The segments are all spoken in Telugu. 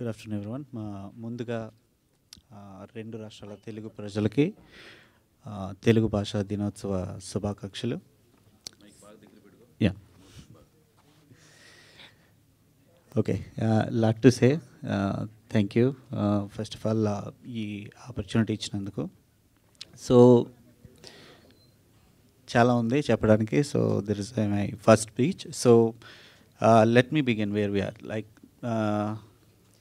Good afternoon everyone. ముందుగా రెండు రాష్ట్రాల తెలుగు ప్రజలకి తెలుగు భాషా దినోత్సవ శుభాకాంక్షలు. Yeah okay, lot to say thank you first of all ఈ ఆపర్చునిటీ ఇచ్చినందుకు. సో చాలా ఉంది చెప్పడానికి. So there is my first speech. So let me begin where we're. Like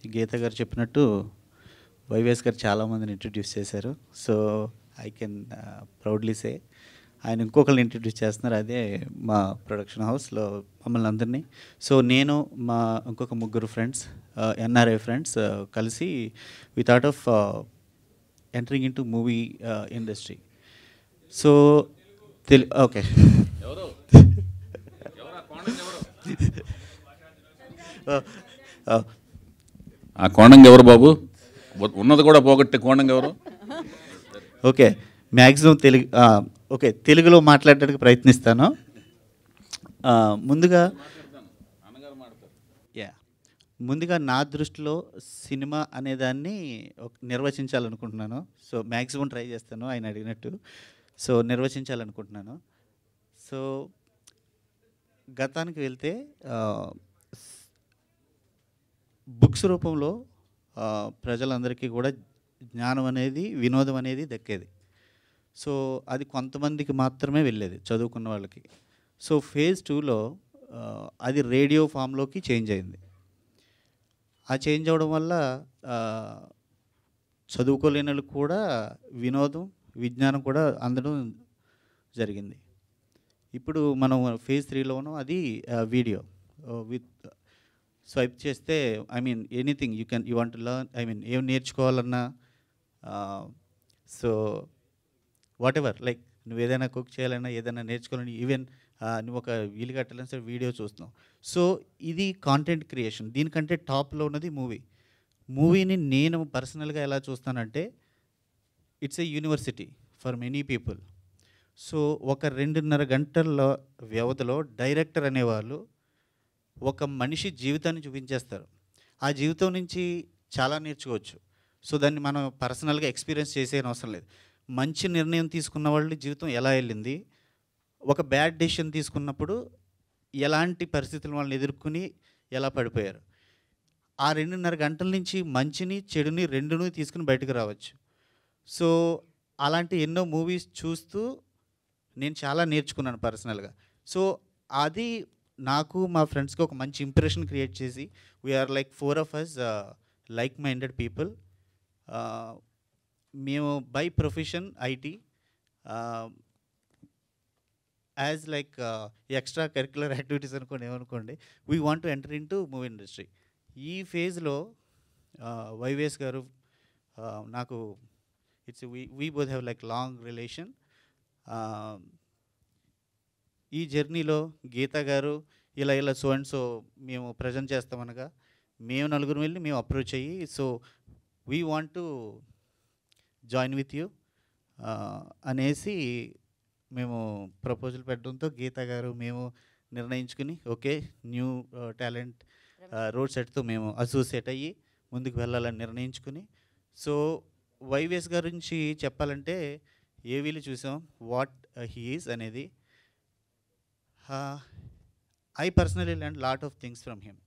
Geetha garu చెప్పినట్టు వైవేస్ గారు చాలామందిని ఇంట్రడ్యూస్ చేశారు. So I can proudly say ఆయన ఇంకొకరిని ఇంట్రడ్యూస్ చేస్తున్నారు, అదే మా ప్రొడక్షన్ హౌస్లో మమ్మల్ని అందరినీ. సో నేను మా ఇంకొక ముగ్గురు ఫ్రెండ్స్, ఎన్ఆర్ఐ ఫ్రెండ్స్ కలిసి we thought of entering in to movie industry. So okay, ఆ కోణంగా ఎవరు బాబు? ఉన్నది కూడా పోగొట్టే కోణంగా ఎవరు? ఓకే, మ్యాక్సిమం తెలుగు ఓకే తెలుగులో మాట్లాడడానికి ప్రయత్నిస్తాను. ముందుగా నా దృష్టిలో సినిమా అనేదాన్ని నిర్వచించాలనుకుంటున్నాను. సో మ్యాక్సిమం ట్రై చేస్తాను ఆయన అడిగినట్టు. సో నిర్వచించాలనుకుంటున్నాను. సో గతానికి వెళ్తే బుక్స్ రూపంలో ప్రజలందరికీ కూడా జ్ఞానం అనేది, వినోదం అనేది దక్కేది. సో అది కొంతమందికి మాత్రమే వెళ్ళేది, చదువుకున్న వాళ్ళకి. సో ఫేజ్ 2లో అది రేడియో ఫామ్లోకి చేంజ్ అయింది. ఆ చేంజ్ అవ్వడం వల్ల చదువుకోలేని వాళ్ళకి కూడా వినోదం, విజ్ఞానం కూడా అందడం జరిగింది. ఇప్పుడు మనం ఫేజ్ 3లో ఉన్నాం. అది వీడియో విత్ స్వైప్ చేస్తే anything you want to learn, ఏం నేర్చుకోవాలన్నా, సో వాట్ ఎవర్, లైక్ నువ్వు ఏదైనా కుక్ చేయాలన్నా, ఏదైనా నేర్చుకోవాలని, ఈవెన్ నువ్వు ఒక వీలు కట్టాలని సరే వీడియో చూస్తున్నావు. సో ఇది కాంటెంట్ క్రియేషన్. దీనికంటే టాప్లో ఉన్నది మూవీని నేను పర్సనల్గా ఎలా చూస్తానంటే, it's a university for many people. So ఒక 2.5 గంటల వ్యవధిలో డైరెక్టర్ అనేవాళ్ళు ఒక మనిషి జీవితాన్ని చూపించేస్తారు. ఆ జీవితం నుంచి చాలా నేర్చుకోవచ్చు. సో దాన్ని మనం పర్సనల్గా ఎక్స్పీరియన్స్ చేసేయని అవసరం లేదు. మంచి నిర్ణయం తీసుకున్న వాళ్ళ జీవితం ఎలా వెళ్ళింది, ఒక బ్యాడ్ డెసిషన్ తీసుకున్నప్పుడు ఎలాంటి పరిస్థితులు వాళ్ళని ఎదుర్కొని ఎలా పడిపోయారు, ఆ 2.5 గంటల నుంచి మంచిని చెడుని రెండుని తీసుకుని బయటకు రావచ్చు. సో అలాంటి ఎన్నో మూవీస్ చూస్తూ నేను చాలా నేర్చుకున్నాను పర్సనల్గా. సో అది నాకు మా ఫ్రెండ్స్కి ఒక మంచి ఇంప్రెషన్ క్రియేట్ చేసి, we're like 4 of us like minded people. మేము by profession IT, as like extracurricular activities అనుకోండి, ఏమనుకోండి, we want to enter in to movie industry. ఈ ఫేజ్లో వైవేస్ గారు నాకు it's we both have like long relation. ఈ జర్నీలో గీత గారు ఇలా సో అండ్ సో మేము ప్రజెంట్ చేస్తామనగా, మేము నలుగురు వెళ్ళి మేము అప్రోచ్ అయ్యి, so we want to join with you అనేసి మేము ప్రపోజల్ పెట్టడంతో గీత గారు మేము నిర్ణయించుకుని, ఓకే న్యూ టాలెంట్ రోడ్ సెట్తో మేము అసోసియేట్ అయ్యి ముందుకు వెళ్ళాలని నిర్ణయించుకుని. సో వైవేస్ గారి నుంచి చెప్పాలంటే ఏవీలు చూసాం, వాట్ హీ ఈజ్ అనేది. I personally learn lot of things from him.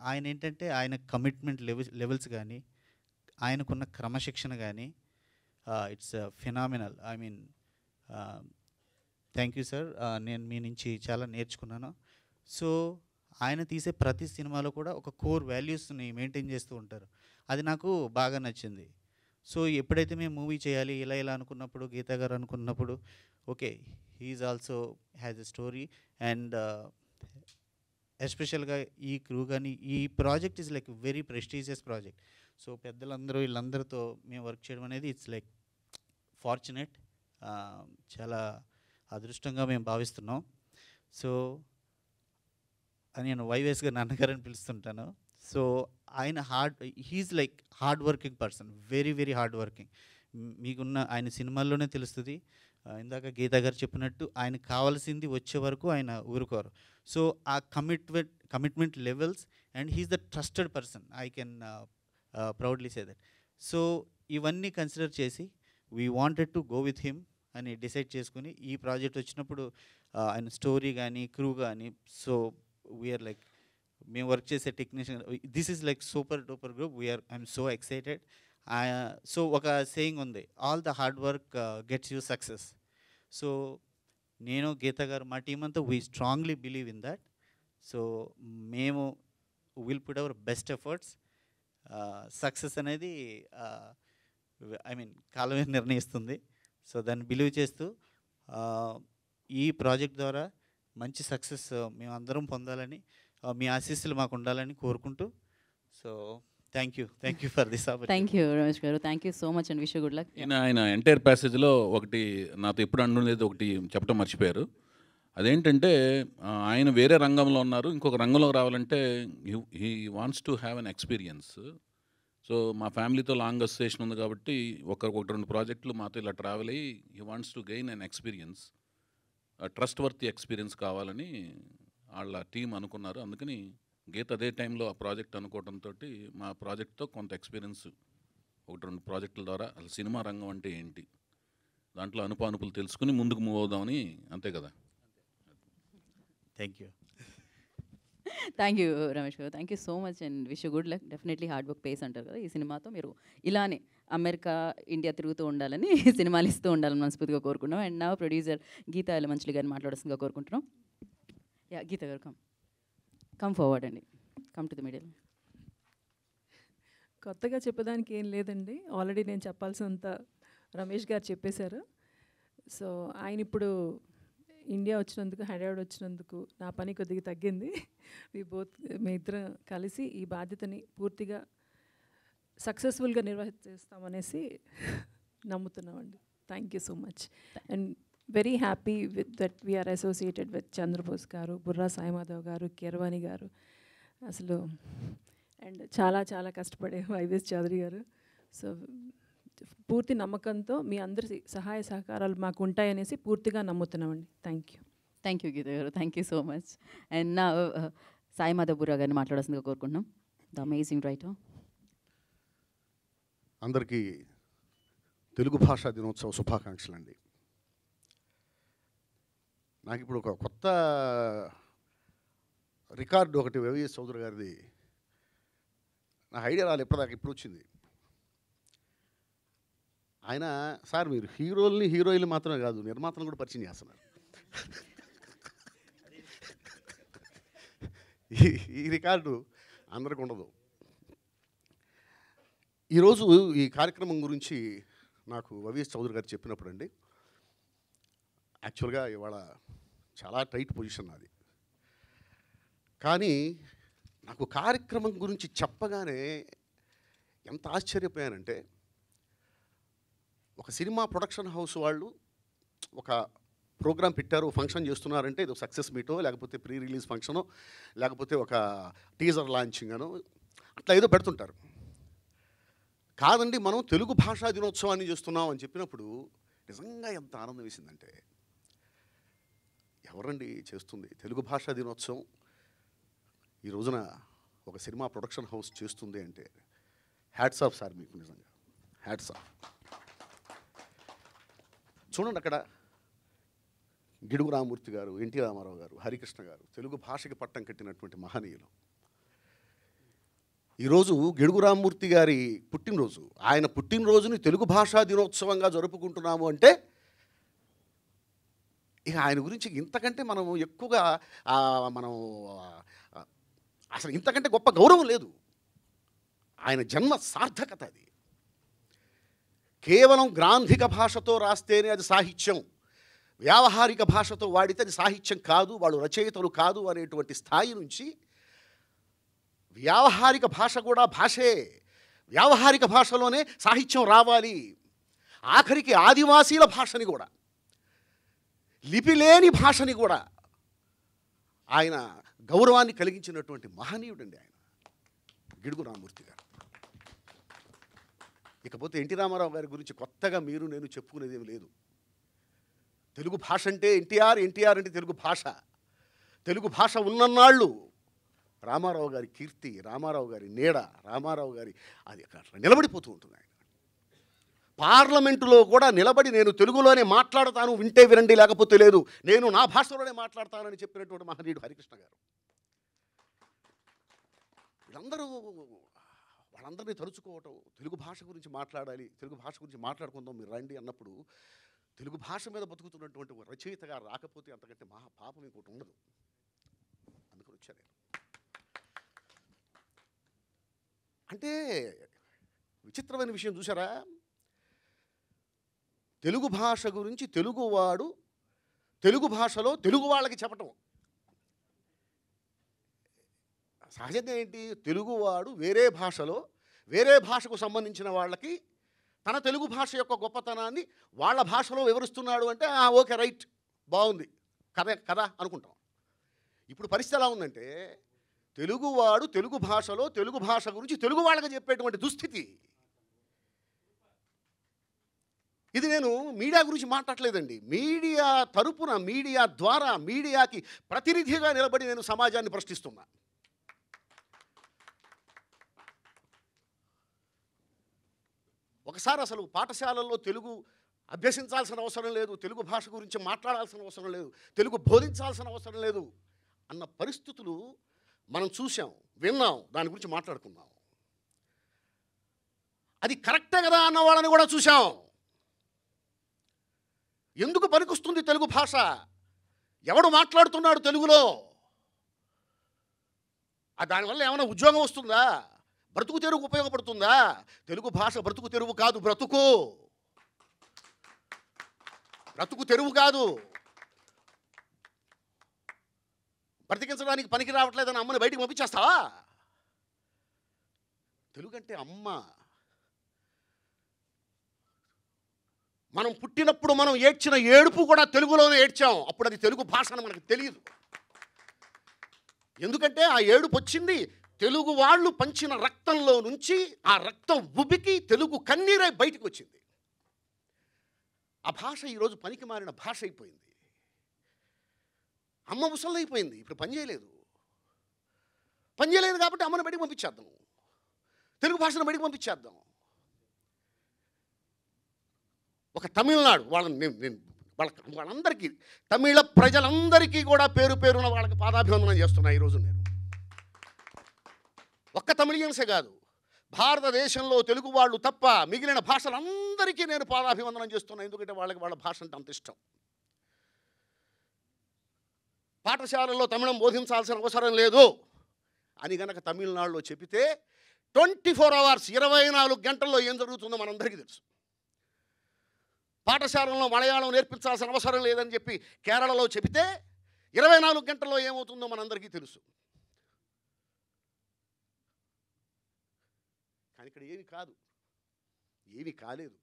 ఆయన ఏంటంటే ఆయన కమిట్మెంట్ లెవెల్స్ కానీ, ఆయనకున్న క్రమశిక్షణ కానీ, it's phenomenal. Thank you sir, నేను మీ నుంచి చాలా నేర్చుకున్నాను. సో ఆయన తీసే ప్రతి సినిమాలో కూడా ఒక కోర్ వాల్యూస్ని మెయింటైన్ చేస్తూ ఉంటారు. అది నాకు బాగా నచ్చింది. సో ఎప్పుడైతే మేము మూవీ చేయాలి ఇలా అనుకున్నప్పుడు, గీతా గారు అనుకున్నప్పుడు, okay he's also has a story. And ఎస్పెషల్గా ఈ క్రూ కానీ, ఈ project is like very prestigious project. So పెద్దలందరూ వీళ్ళందరితో మేము వర్క్ చేయడం అనేది ఇట్స్ లైక్ ఫార్చునేట్, చాలా అదృష్టంగా మేము భావిస్తున్నాం. సో నేను వైవేస్గా నాన్నగారని పిలుస్తుంటాను. సో ఆయన he is like hard working person, very very hard working. మీకున్న ఆయన సినిమాల్లోనే తెలుస్తుంది. ఇందాక గీతా గారు చెప్పినట్టు ఆయనకు కావాల్సింది వచ్చే వరకు ఆయన ఊరుకోరు. సో ఆ commitment levels, and he's the trusted person. I can proudly say that. So ఇవన్నీ కన్సిడర్ చేసి we wanted to go with him అని డిసైడ్ చేసుకుని ఈ ప్రాజెక్ట్ వచ్చినప్పుడు ఆయన స్టోరీ కానీ క్రూ కానీ, సో వీఆర్ లైక్, మేము వర్క్ చేసే technician, this is like super duper group, I'm so excited. So ఒక సేయింగ్ ఉంది, all the hard work gets you success. So నేను, గీత గారు, మా టీం అంతా we strongly believe in that. So మేము will put our best efforts. Success అనేది ఐ మీన్ కాలమే నిర్ణయిస్తుంది. సో దాన్ని బిలీవ్ చేస్తూ ఈ ప్రాజెక్ట్ ద్వారా మంచి సక్సెస్ మేమందరం పొందాలని, మీ ఆశీస్సులు మాకు ఉండాలని కోరుకుంటూ, so thank you for this opportunity. Thank you Ramesh గారు, thank you so much and wish you good luck. ఆయన ఎంటైర్ ప్యాసేజ్లో ఒకటి నాతో ఎప్పుడు అనుకునేది ఒకటి చెప్పడం మర్చిపోయారు. అదేంటంటే ఆయన వేరే రంగంలో ఉన్నారు, ఇంకొక రంగంలో రావాలంటే he wants to have an experience. So మా ఫ్యామిలీతో లాంగ్ అసోసియేషన్ ఉంది కాబట్టి ఒకటి 2 ప్రాజెక్టులు మాతో ఇలా ట్రావెల్ అయ్యి he wants to gain an experience, trust worthy experience కావాలని వాళ్ళ టీం అనుకున్నారు. అందుకని గీత అదే టైంలో ఆ ప్రాజెక్ట్ అనుకోవడంతో మా ప్రాజెక్ట్తో కొంత ఎక్స్పీరియన్స్ 1-2 ప్రాజెక్టుల ద్వారా అసలు సినిమా రంగం అంటే ఏంటి, దాంట్లో అనుపానుపులు తెలుసుకుని ముందుకు మూవ్ అవుదామని, అంతే కదా. Thank you. Thank you Ramesh గారు, thank you so much and wish you good luck. Definitely hard work pays అంటారు కదా, ఈ సినిమాతో మీరు ఇలానే అమెరికా ఇండియా తిరుగుతూ ఉండాలని, సినిమాలు ఇస్తూ ఉండాలని మనస్ఫూర్తిగా కోరుకుంటున్నాం. అండ్ నా ప్రొడ్యూసర్ గీత ఎలమంచిలి గారిని మాట్లాడాల్సిందిగా కోరుకుంటున్నాం. యా గీత గారు, కమ్ ఫార్వర్డ్ అండి, కమ్ టు ది మిడిల్. కొత్తగా చెప్పడానికి ఏం లేదండి, ఆల్రెడీ నేను చెప్పాల్సినంత రమేష్ గారు చెప్పేశారు. సో ఆయన ఇప్పుడు ఇండియా వచ్చినందుకు, హైదరాబాద్ వచ్చినందుకు నా పని కొద్దిగా తగ్గింది. మీ ఇద్దరం కలిసి ఈ బాధ్యతని పూర్తిగా సక్సెస్ఫుల్గా నిర్వహిస్తామనేసి నమ్ముతున్నామండి. Thank you so much and very happy with that we are associated with Chandrabose గారు, బుర్రా సాయిమాధవ్ గారు, కీరవాణి గారు, అసలు అండ్ చాలా చాలా కష్టపడే వైవిఎస్ చౌదరి గారు. సో పూర్తి నమ్మకంతో మీ అందరి సహాయ సహకారాలు మాకు ఉంటాయనేసి పూర్తిగా నమ్ముతున్నామండి. థ్యాంక్ యూ గీత గారు, thank you so much. And నా సాయిమాధవ్ బుర్రా గారిని మాట్లాడాల్సిందిగా కోరుకుంటున్నాం, ద అమేజింగ్ రైటర్. అందరికీ తెలుగు భాషా దినోత్సవ శుభాకాంక్షలు అండి. నాకు ఇప్పుడు ఒక కొత్త రికార్డు ఒకటి వైవిఎస్ చౌదరి గారిది నాకు ఐడియా రాలేదు, ఎప్పటిదాకా ఇప్పుడు వచ్చింది. ఆయన సార్ మీరు హీరోయిన్లు మాత్రమే కాదు నిర్మాతలను కూడా పరిచయం చేస్తున్నారు. ఈ రికార్డు అందరికి ఉండదు. ఈరోజు ఈ కార్యక్రమం గురించి నాకు వైవిఎస్ చౌదరి గారు చెప్పినప్పుడు అండి, యాక్చువల్గా ఇవాళ చాలా టైట్ పొజిషన్ నాది. కానీ నాకు కార్యక్రమం గురించి చెప్పగానే ఎంత ఆశ్చర్యపోయానంటే, ఒక సినిమా ప్రొడక్షన్ హౌస్ వాళ్ళు ఒక ప్రోగ్రాం పెట్టారు, ఫంక్షన్ చేస్తున్నారంటే ఇది సక్సెస్ మీటో, లేకపోతే ప్రీ రిలీజ్ ఫంక్షనో, లేకపోతే ఒక టీజర్ లాంచింగ్ అనో అట్లా ఏదో పెడుతుంటారు. కాదండి మనం తెలుగు భాషా దినోత్సవాన్ని చేస్తున్నాం అని చెప్పినప్పుడు నిజంగా ఎంత ఆనందం వేసిందంటే, ఎవరండి చేస్తుంది తెలుగు భాషా దినోత్సవం ఈ రోజున ఒక సినిమా ప్రొడక్షన్ హౌస్ చేస్తుంది అంటే హ్యాట్స్ ఆఫ్ సార్, మీకు నిజంగా హ్యాట్స్ ఆఫ్. చూడండి అక్కడ గిడుగు రామమూర్తి గారు, ఎన్టీ రామారావు గారు, హరికృష్ణ గారు తెలుగు భాషకి పట్టం కట్టినటువంటి మహనీయులు. ఈరోజు గిడుగు రామమూర్తి గారి పుట్టినరోజు, ఆయన పుట్టినరోజుని తెలుగు భాషా దినోత్సవంగా జరుపుకుంటున్నాము అంటే ఇక ఆయన గురించి ఇంతకంటే మనం ఎక్కువగా మనం అసలు ఇంతకంటే గొప్ప గౌరవం లేదు. ఆయన జన్మ సార్థకత అది. కేవలం గ్రాంధిక భాషతో రాస్తేనే అది సాహిత్యం, వ్యావహారిక భాషతో వాడితే అది సాహిత్యం కాదు, వాళ్ళు రచయితలు కాదు అనేటువంటి స్థాయి నుంచి వ్యావహారిక భాష కూడా భాషే, వ్యావహారిక భాషలోనే సాహిత్యం రావాలి, ఆఖరికి ఆదివాసీల భాషని కూడా, లిపిలేని భాషని కూడా ఆయన గౌరవాన్ని కలిగించినటువంటి మహనీయుడండి ఆయన గిడుగు రామమూర్తి గారు. ఇకపోతే ఎన్టీ రామారావు గారి గురించి కొత్తగా మీరు నేను చెప్పుకునేది ఏమి లేదు. తెలుగు భాష అంటే ఎన్టీఆర్, ఎన్టీఆర్ అంటే తెలుగు భాష. తెలుగు భాష ఉన్నన్నాళ్ళు రామారావు గారి కీర్తి, రామారావు గారి నీడ, రామారావు గారి అది అట్లా నిలబడిపోతూ ఉంటుంది. ఆయన పార్లమెంటులో కూడా నిలబడి నేను తెలుగులోనే మాట్లాడతాను, వింటే వినండి లేకపోతే లేదు, నేను నా భాషలోనే మాట్లాడతానని చెప్పినటువంటి మహనీయుడు హరికృష్ణ గారు. వీళ్ళందరూ వాళ్ళందరినీ తలుచుకోవటం, తెలుగు భాష గురించి మాట్లాడాలి, తెలుగు భాష గురించి మాట్లాడుకుందాం మీరు రండి అన్నప్పుడు తెలుగు భాష మీద బతుకుతున్నటువంటి ఒక రచయితగా రాకపోతే అంతకంటే మహా పాపం ఇంకోటి ఉండదు. అందుకని వచ్చాను నేను. అంటే విచిత్రమైన విషయం చూసారా, తెలుగు భాష గురించి తెలుగువాడు తెలుగు భాషలో తెలుగు వాళ్ళకి చెప్పటం. సహజంగా ఏంటి, తెలుగువాడు వేరే భాషలో వేరే భాషకు సంబంధించిన వాళ్ళకి తన తెలుగు భాష యొక్క గొప్పతనాన్ని వాళ్ళ భాషలో వివరిస్తున్నాడు అంటే ఓకే రైట్, బాగుంది కదా అనుకుంటాం. ఇప్పుడు పరిస్థితి ఎలా ఉందంటే, తెలుగువాడు తెలుగు భాషలో తెలుగు భాష గురించి తెలుగు వాళ్ళకి చెప్పేటువంటి దుస్థితి. ఇది నేను మీడియా గురించి మాట్లాడలేదండి. మీడియా తరపున, మీడియా ద్వారా, మీడియాకి ప్రతినిధిగా నిలబడి నేను సమాజాన్ని ప్రశ్నిస్తున్నా. ఒకసారి అసలు పాఠశాలల్లో తెలుగు అభ్యసించాల్సిన అవసరం లేదు, తెలుగు భాష గురించి మాట్లాడాల్సిన అవసరం లేదు, తెలుగు బోధించాల్సిన అవసరం లేదు అన్న పరిస్థితులు మనం చూసాం, విన్నాం, దాని గురించి మాట్లాడుకున్నాం. అది కరెక్టే కదా అన్న వాళ్ళని కూడా చూసాం. ఎందుకు పనికొస్తుంది తెలుగు భాష? ఎవడు మాట్లాడుతున్నాడు తెలుగులో? దానివల్ల ఏమైనా ఉద్యోగం వస్తుందా? బ్రతుకు తెరువు ఉపయోగపడుతుందా? తెలుగు భాష బ్రతుకు తెరువు కాదు, బ్రతుకు తెరువు కాదు. బ్రతికించడానికి పనికి రావట్లేదని అమ్మని బయటికి పంపించేస్తావా? తెలుగు అంటే అమ్మ. మనం పుట్టినప్పుడు మనం ఏడ్చిన ఏడుపు కూడా తెలుగులోనే ఏడ్చాం. అప్పుడు అది తెలుగు భాష అని మనకు తెలియదు. ఎందుకంటే ఆ ఏడుపు వచ్చింది తెలుగు వాళ్ళు పంచిన రక్తంలో నుంచి. ఆ రక్తం ఉబికి తెలుగు కన్నీరై బయటకు వచ్చింది. ఆ భాష ఈరోజు పనికి మారిన భాష అయిపోయింది. అమ్మ ముసళ్ళు అయిపోయింది, ఇప్పుడు పనిచేయలేదు కాబట్టి అమ్మను బయటికి పంపించేద్దాం, తెలుగు భాషను బయటికి పంపించేద్దాం. ఒక తమిళనాడు వాళ్ళందరికీ, తమిళ ప్రజలందరికీ కూడా పేరు పేరున వాళ్ళకి పాదాభివందనం చేస్తున్నా ఈరోజు నేను. ఒక్క తమిళియన్సే కాదు, భారతదేశంలో తెలుగు వాళ్ళు తప్ప మిగిలిన భాషలందరికీ నేను పాదాభివందనం చేస్తున్నా. ఎందుకంటే వాళ్ళకి వాళ్ళ భాష అంటే అంత ఇష్టం. పాఠశాలలో తమిళం బోధించాల్సిన అవసరం లేదు అని గనక తమిళనాడులో చెబితే 24 hours 24 గంటల్లో ఏం జరుగుతుందో మనందరికీ తెలుసు. పాఠశాలలో మలయాళం నేర్పించాల్సిన అవసరం లేదని చెప్పి కేరళలో చెబితే 24 గంటల్లో ఏమవుతుందో మనందరికీ తెలుసు. కానీ ఇక్కడ ఏమి కాదు, ఏమీ కాలేదు,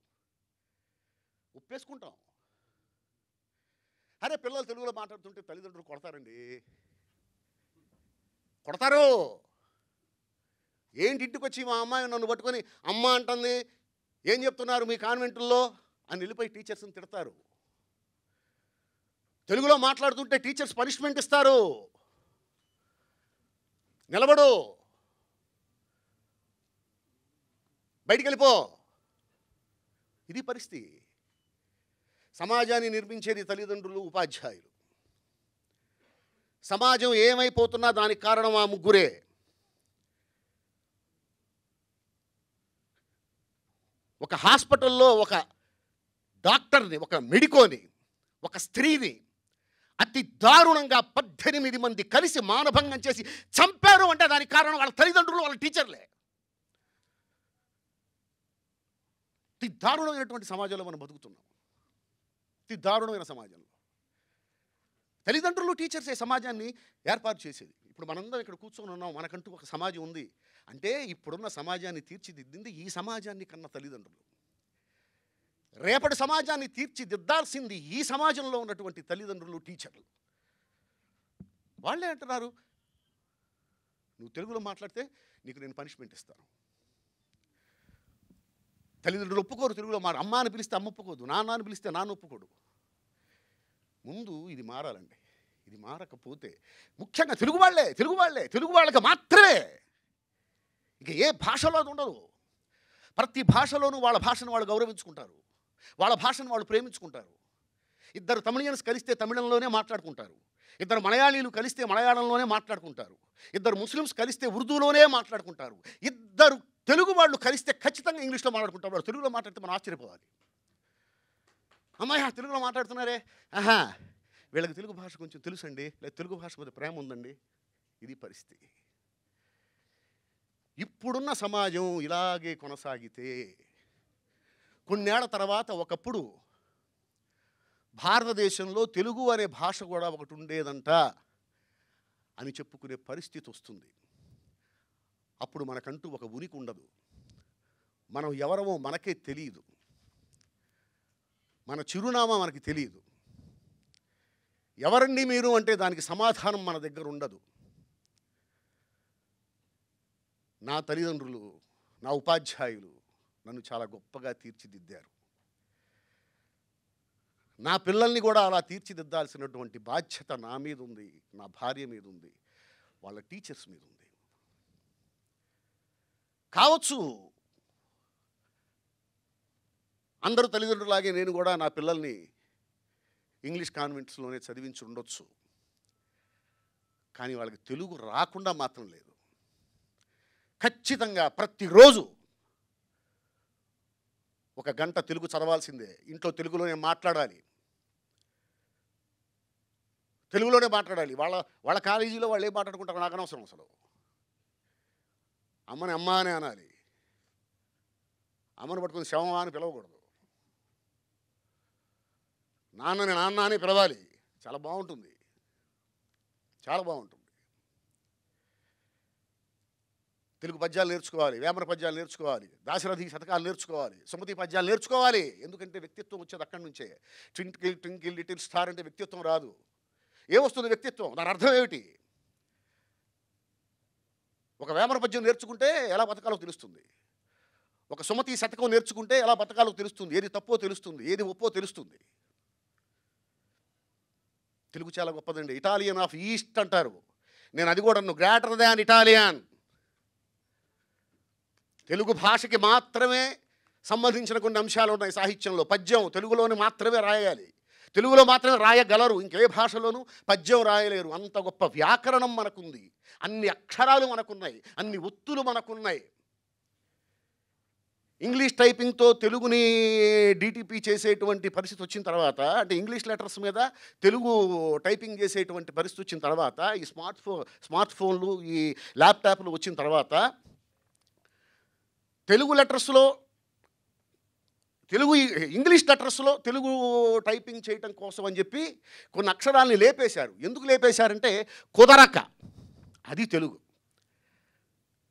ఒప్పేసుకుంటాం. అరే పిల్లలు తెలుగులో మాట్లాడుతుంటే తల్లిదండ్రులు కొడతారండి, కొడతారు. ఏంటి ఇంటికి వచ్చి మా అమ్మాయి నన్ను పట్టుకొని అమ్మ అంటుంది, ఏం చెప్తున్నారు మీ కాన్వెంటుల్లో అని వెళ్ళిపోయి టీచర్స్ని తిడతారు. తెలుగులో మాట్లాడుతుంటే టీచర్స్ పనిష్మెంట్ ఇస్తారు, నిలబడు, బయటికి వెళ్ళిపో. ఇది పరిస్థితి. సమాజాన్ని నిర్మించేది తల్లిదండ్రులు, ఉపాధ్యాయులు. సమాజం ఏమైపోతున్నా దానికి కారణం ఆ ముగ్గురే. ఒక హాస్పిటల్లో ఒక డాక్టర్ని, ఒక మెడికోని, ఒక స్త్రీని అతి దారుణంగా 18 మంది కలిసి మానభంగం చేసి చంపారు అంటే దానికి కారణం వాళ్ళ తల్లిదండ్రులు, వాళ్ళ టీచర్లే. అతి దారుణమైనటువంటి సమాజంలో మనం బతుకుతున్నాం. అతి దారుణమైన సమాజంలో తల్లిదండ్రులు, టీచర్సే సమాజాన్ని ఏర్పాటు చేసేది. ఇప్పుడు మనందరం ఇక్కడ కూర్చొని ఉన్నాం, మనకంటూ ఒక సమాజం ఉంది అంటే ఇప్పుడున్న సమాజాన్ని తీర్చిదిద్దింది ఈ సమాజాన్ని కన్న తల్లిదండ్రులు. రేపటి సమాజాన్ని తీర్చిదిద్దాల్సింది ఈ సమాజంలో ఉన్నటువంటి తల్లిదండ్రులు, టీచర్లు. వాళ్ళే అంటున్నారు, నువ్వు తెలుగులో మాట్లాడితే నీకు నేను పనిష్మెంట్ ఇస్తాను. తల్లిదండ్రులు ఒప్పుకోరు తెలుగులో అమ్మ అని పిలిస్తే అమ్మ ఒప్పుకోదు, నాన్న అని పిలిస్తే నాన్న ఒప్పుకోడు. ముందు ఇది మారాలండి. ఇది మారకపోతే ముఖ్యంగా తెలుగు వాళ్ళకి మాత్రమే, ఇక ఏ భాషలో అది ఉండదు. ప్రతి భాషలోనూ వాళ్ళ భాషను వాళ్ళు గౌరవించుకుంటారు, వాళ్ళ భాషను వాళ్ళు ప్రేమించుకుంటారు. ఇద్దరు తమిళియన్స్ కలిస్తే తమిళంలోనే మాట్లాడుకుంటారు, ఇద్దరు మలయాళీలు కలిస్తే మలయాళంలోనే మాట్లాడుకుంటారు, ఇద్దరు ముస్లిమ్స్ కలిస్తే ఉర్దూలోనే మాట్లాడుకుంటారు, ఇద్దరు తెలుగు వాళ్ళు కలిస్తే ఖచ్చితంగా ఇంగ్లీష్లో మాట్లాడుకుంటారు. వాళ్ళు తెలుగులో మాట్లాడితే మనం ఆశ్చర్యపోవాలి. అమ్మాయి తెలుగులో మాట్లాడుతున్నారే, ఆహా వీళ్ళకి తెలుగు భాష కొంచెం తెలుసండి, లేదా తెలుగు భాష మీద ప్రేమ ఉందండి. ఇది పరిస్థితి. ఇప్పుడున్న సమాజం ఇలాగే కొనసాగితే కొన్నేళ్ల తర్వాత ఒకప్పుడు భారతదేశంలో తెలుగు అనే భాష కూడా ఒకటి ఉండేదంట అని చెప్పుకునే పరిస్థితి వస్తుంది. అప్పుడు మనకంటూ ఒక ఉనికి ఉండదు, మనం ఎవరమో మనకే తెలియదు, మన చిరునామా మనకి తెలియదు. ఎవరండి మీరు అంటే దానికి సమాధానం మన దగ్గర ఉండదు. నా తల్లిదండ్రులు, నా ఉపాధ్యాయులు నన్ను చాలా గొప్పగా తీర్చిదిద్దారు. నా పిల్లల్ని కూడా అలా తీర్చిదిద్దాల్సినటువంటి బాధ్యత నా మీద ఉంది, నా భార్య మీద ఉంది, వాళ్ళ టీచర్స్ మీద ఉంది. కావచ్చు అందరూ తల్లిదండ్రులాగే నేను కూడా నా పిల్లల్ని ఇంగ్లీష్ కాన్వెంట్స్లోనే చదివించి ఉండొచ్చు, కానీ వాళ్ళకి తెలుగు రాకుండా మాత్రం లేదు. ఖచ్చితంగా ప్రతిరోజు ఒక గంట తెలుగు చదవాల్సిందే, ఇంట్లో తెలుగులోనే మాట్లాడాలి, తెలుగులోనే మాట్లాడాలి. వాళ్ళ కాలేజీలో వాళ్ళు ఏం మాట్లాడుకుంటారు నాకు అనవసరం. అసలు అమ్మని అమ్మ అని అనాలి, అమ్మని పట్టుకుని శవమా అని పిలవకూడదు, నాన్నని నాన్న అని పిలవాలి. చాలా బాగుంటుంది, చాలా బాగుంటుంది. తెలుగు పద్యాలు నేర్చుకోవాలి, వేమన పద్యాలు నేర్చుకోవాలి, దాశరథి శతకాలు నేర్చుకోవాలి, సుమతి పద్యాలు నేర్చుకోవాలి. ఎందుకంటే వ్యక్తిత్వం వచ్చేది అక్కడి నుంచే. ట్వింకిల్ ట్వింకిల్ లిటిల్ స్టార్ అంటే వ్యక్తిత్వం రాదు. ఏమొస్తుంది వ్యక్తిత్వం? దాని అర్థం ఏమిటి? ఒక వేమన పద్యం నేర్చుకుంటే ఎలా బతకాలో తెలుస్తుంది, ఒక సుమతి శతకం నేర్చుకుంటే ఎలా బతకాలో తెలుస్తుంది, ఏది తప్పో తెలుస్తుంది, ఏది ఒప్పో తెలుస్తుంది. తెలుగు చాలా గొప్పదండి. ఇటాలియన్ ఆఫ్ ఈస్ట్ అంటారు, నేను అది కూడా గ్రేటర్ దాన్ ఇటాలియన్. తెలుగు భాషకి మాత్రమే సంబంధించిన కొన్ని అంశాలు ఉన్నాయి సాహిత్యంలో. పద్యం తెలుగులోని మాత్రమే రాయాలి, తెలుగులో మాత్రమే రాయగలరు, ఇంకే భాషలోనూ పద్యం రాయలేరు. అంత గొప్ప వ్యాకరణం మనకుంది, అన్ని అక్షరాలు మనకున్నాయి, అన్ని ఒత్తులు మనకున్నాయి. ఇంగ్లీష్ టైపింగ్తో తెలుగుని డిటిపి చేసేటువంటి పరిస్థితి వచ్చిన తర్వాత, అంటే ఇంగ్లీష్ లెటర్స్ మీద తెలుగు టైపింగ్ చేసేటువంటి పరిస్థితి వచ్చిన తర్వాత, ఈ స్మార్ట్ ఫోన్లు, ఈ ల్యాప్టాప్లు వచ్చిన తర్వాత, తెలుగు లెటర్స్లో ఇంగ్లీష్ లెటర్స్లో తెలుగు టైపింగ్ చేయటం కోసం అని చెప్పి కొన్ని అక్షరాలని లేపేశారు. ఎందుకు లేపేశారంటే కుదరక. అది తెలుగు.